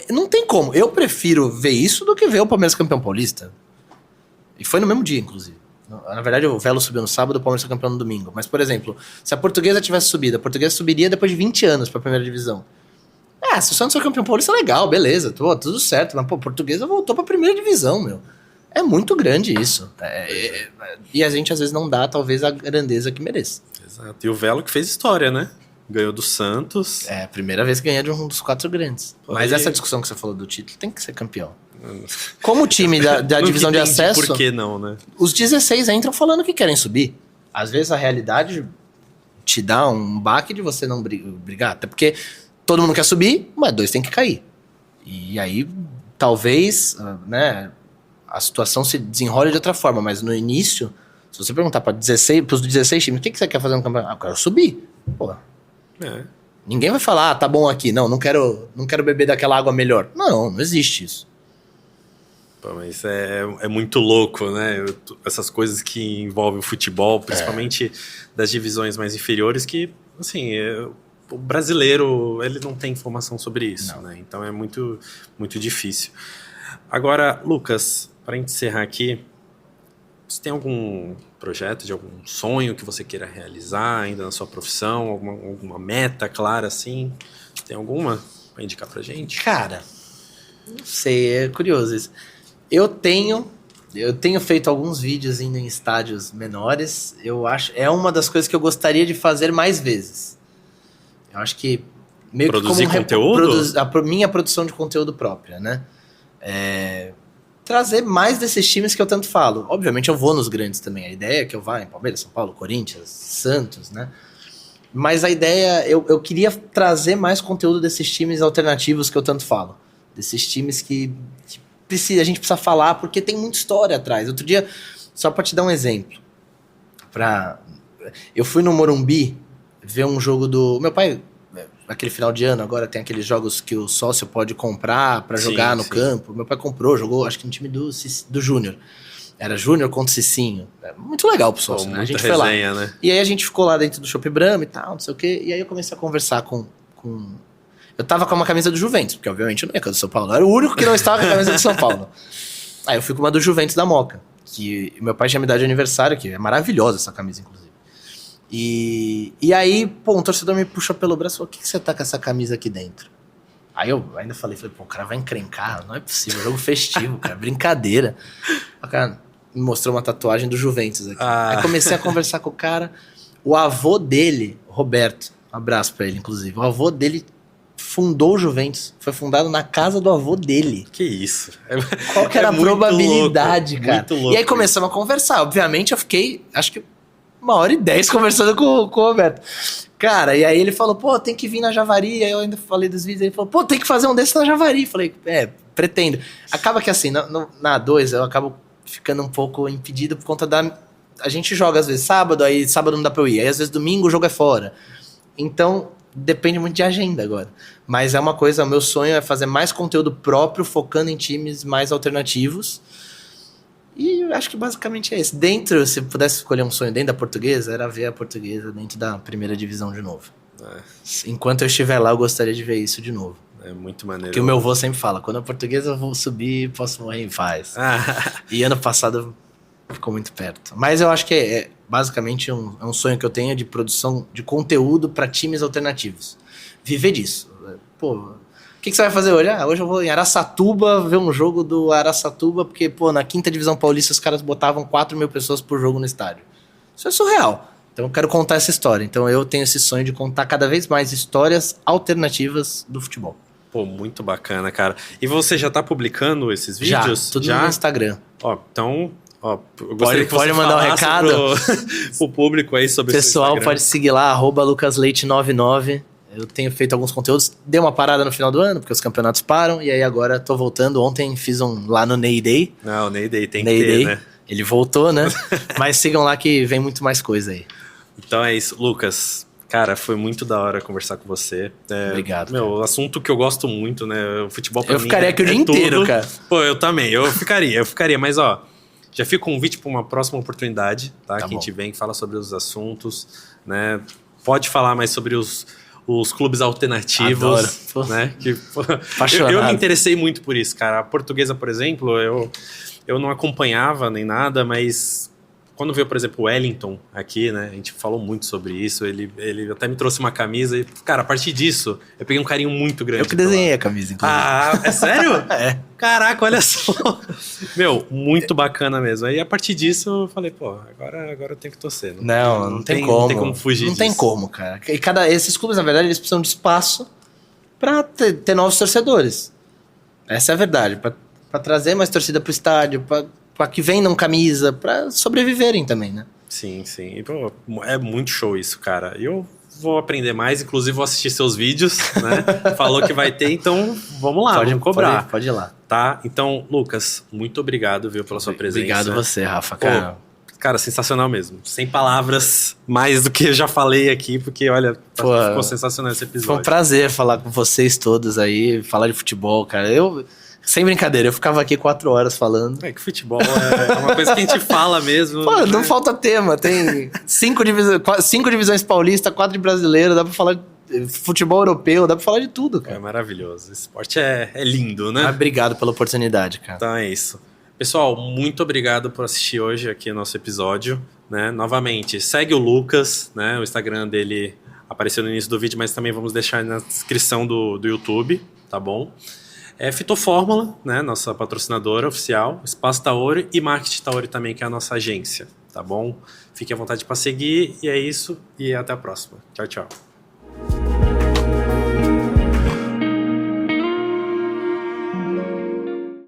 Speaker 2: Não tem como. Eu prefiro ver isso do que ver o Palmeiras campeão paulista. E foi no mesmo dia, inclusive. Na verdade, o Velo subiu no sábado, o Palmeiras foi campeão no domingo. Mas, por exemplo, se a Portuguesa tivesse subido, a Portuguesa subiria depois de 20 anos para a primeira divisão. Se o Santos foi campeão paulista, legal, beleza, tudo certo. Mas, pô, a Portuguesa voltou pra primeira divisão, meu. É muito grande isso. E a gente, às vezes, não dá, talvez, a grandeza que merece.
Speaker 1: Exato. E o Velo que fez história, né? Ganhou do Santos.
Speaker 2: A primeira vez que ganha de um dos 4 grandes. Mas essa discussão que você falou do título, tem que ser campeão. Como time da divisão de acesso...
Speaker 1: Por que não, né?
Speaker 2: Os 16 entram falando que querem subir. Às vezes, a realidade te dá um baque de você não brigar. Até porque... Todo mundo quer subir, mas 2 tem que cair. E aí, talvez, né, a situação se desenrole de outra forma. Mas no início, se você perguntar para os 16 times, o que você quer fazer no campeonato? Eu quero subir. Pô. Ninguém vai falar, tá bom aqui. Não quero beber daquela água melhor. Não existe isso.
Speaker 1: Pô, mas é muito louco, né? Essas coisas que envolvem o futebol, principalmente das divisões mais inferiores, que, assim... O brasileiro, ele não tem informação sobre isso, né? Então é muito, muito difícil. Agora, Lucas, para encerrar aqui, você tem algum projeto de algum sonho que você queira realizar ainda na sua profissão? Alguma meta clara, assim? Tem alguma para indicar pra gente?
Speaker 2: Cara, não sei, é curioso isso. Eu tenho Eu tenho feito alguns vídeos indo em estádios menores. Eu acho é uma das coisas que eu gostaria de fazer mais vezes. Eu acho que meio
Speaker 1: produzir
Speaker 2: que como
Speaker 1: conteúdo?
Speaker 2: a minha produção de conteúdo própria, né? Trazer mais desses times que eu tanto falo. Obviamente eu vou nos grandes também. A ideia é que eu vá em Palmeiras, São Paulo, Corinthians, Santos, né? Mas a ideia, eu queria trazer mais conteúdo desses times alternativos que eu tanto falo. Desses times que a gente precisa falar, porque tem muita história atrás. Outro dia, só para te dar um exemplo, eu fui no Morumbi ver um jogo do... Meu pai, naquele final de ano, agora tem aqueles jogos que o sócio pode comprar para jogar no campo. Meu pai comprou, jogou, acho que no time do Júnior. Era Júnior contra Cicinho. Muito legal pro sócio, né? A gente
Speaker 1: resenha,
Speaker 2: foi lá.
Speaker 1: Né?
Speaker 2: E aí a gente ficou lá dentro do Shopping Brahma e tal, não sei o quê. E aí eu comecei a conversar com... Eu tava com uma camisa do Juventus, porque obviamente eu não ia com a do São Paulo. Eu era o único que não estava com a camisa do São Paulo. Aí eu fui com uma do Juventus da Moca, que meu pai tinha me dado de aniversário, que é maravilhosa essa camisa, inclusive. E aí, pô, um torcedor me puxou pelo braço e falou: o que você tá com essa camisa aqui dentro? Aí eu ainda falei, pô, o cara vai encrencar, não é possível, jogo festivo, cara, brincadeira. O cara me mostrou uma tatuagem do Juventus aqui. Aí comecei a conversar com o cara, o avô dele, Roberto, um abraço pra ele, inclusive, o avô dele fundou o Juventus. Foi fundado na casa do avô dele.
Speaker 1: Que isso?
Speaker 2: Qual que era a probabilidade,
Speaker 1: louco,
Speaker 2: cara?
Speaker 1: Muito louco.
Speaker 2: E aí começamos a conversar. Obviamente eu fiquei, acho que 1h10 conversando com o Roberto. Cara, e aí ele falou, pô, tem que vir na Javari. Aí eu ainda falei dos vídeos. Ele falou, pô, tem que fazer um desses na Javari. Falei, pretendo. Acaba que assim, na A2 eu acabo ficando um pouco impedido por conta da... A gente joga às vezes sábado, aí sábado não dá pra eu ir. Aí às vezes domingo o jogo é fora. Então... Depende muito de agenda agora. Mas é uma coisa, o meu sonho é fazer mais conteúdo próprio, focando em times mais alternativos. E eu acho que basicamente é isso. Dentro, se pudesse escolher um sonho dentro da Portuguesa, era ver a Portuguesa dentro da primeira divisão de novo. Enquanto eu estiver lá, eu gostaria de ver isso de novo.
Speaker 1: É muito maneiro.
Speaker 2: Que o meu avô sempre fala, quando a Portuguesa eu vou subir, posso morrer em paz. E ano passado ficou muito perto. Mas eu acho que basicamente um sonho que eu tenho de produção de conteúdo para times alternativos. Viver disso. Pô, o que você vai fazer hoje? Hoje eu vou em Araçatuba ver um jogo do Araçatuba, porque, pô, na 5ª Divisão Paulista os caras botavam 4.000 pessoas por jogo no estádio. Isso é surreal. Então eu quero contar essa história. Então eu tenho esse sonho de contar cada vez mais histórias alternativas do futebol.
Speaker 1: Pô, muito bacana, cara. E você já tá publicando esses vídeos?
Speaker 2: Já, tudo no Instagram.
Speaker 1: Ó, então... eu
Speaker 2: pode mandar um recado
Speaker 1: pro público aí sobre
Speaker 2: o pessoal pode seguir lá, @lucasleite99. Eu tenho feito alguns conteúdos, dei uma parada no final do ano porque os campeonatos param, e aí agora tô voltando. Ontem fiz um lá no Ney Day.
Speaker 1: Não, o Ney Day tem que ter, né?
Speaker 2: Ele voltou, né? Mas sigam lá que vem muito mais coisa aí.
Speaker 1: Então é isso, Lucas. Cara, foi muito da hora conversar com você.
Speaker 2: Obrigado.
Speaker 1: Meu, assunto que eu gosto muito, né? O futebol pra mim.
Speaker 2: Eu ficaria aqui o dia inteiro, cara.
Speaker 1: Pô, eu também. Eu ficaria. Mas, ó, já fica um convite para uma próxima oportunidade, tá? Que a gente vem, fala sobre os assuntos, né? Pode falar mais sobre os clubes alternativos.
Speaker 2: Adoro.
Speaker 1: Né? Que,
Speaker 2: apaixonado.
Speaker 1: Eu me interessei muito por isso, cara. A Portuguesa, por exemplo, eu não acompanhava nem nada, mas quando veio, por exemplo, o Wellington aqui, né? A gente falou muito sobre isso. Ele até me trouxe uma camisa e, cara, a partir disso, eu peguei um carinho muito grande.
Speaker 2: Eu que desenhei a camisa, inclusive.
Speaker 1: Ah, é sério?
Speaker 2: É.
Speaker 1: Caraca, olha só. Meu, muito bacana mesmo. Aí a partir disso eu falei, pô, agora eu tenho que torcer.
Speaker 2: Não tem como.
Speaker 1: Não tem como fugir disso.
Speaker 2: Não tem como, cara. E esses clubes, na verdade, eles precisam de espaço pra ter novos torcedores. Essa é a verdade. Pra trazer mais torcida pro estádio, pra que vendam camisa, pra sobreviverem também, né?
Speaker 1: Sim. E, pô, é muito show isso, cara. E eu vou aprender mais, inclusive vou assistir seus vídeos, né? Falou que vai ter, então vamos lá, vamos cobrar.
Speaker 2: Pode ir lá.
Speaker 1: Tá? Então, Lucas, muito obrigado, viu, pela sua presença.
Speaker 2: Obrigado você, Rafa, cara.
Speaker 1: Pô, cara, sensacional mesmo. Sem palavras, mais do que eu já falei aqui, porque, olha, ficou sensacional esse episódio.
Speaker 2: Foi um prazer falar com vocês todos aí, falar de futebol, cara. Sem brincadeira, eu ficava aqui 4 horas falando.
Speaker 1: É que futebol é uma coisa que a gente fala mesmo.
Speaker 2: Pô, não falta tema. Tem 5 divisões paulistas, 4 de brasileiro, dá pra falar de futebol europeu, dá pra falar de tudo, cara.
Speaker 1: É maravilhoso. Esse esporte é lindo, né?
Speaker 2: Mas obrigado pela oportunidade, cara.
Speaker 1: Então é isso. Pessoal, muito obrigado por assistir hoje aqui o nosso episódio, né? Novamente, segue o Lucas, né? O Instagram dele apareceu no início do vídeo, mas também vamos deixar na descrição do YouTube, tá bom? É Fitofórmula, né, nossa patrocinadora oficial, Espaço Taori e Marketing Taori também, que é a nossa agência, tá bom? Fique à vontade para seguir, e é isso, e até a próxima. Tchau, tchau.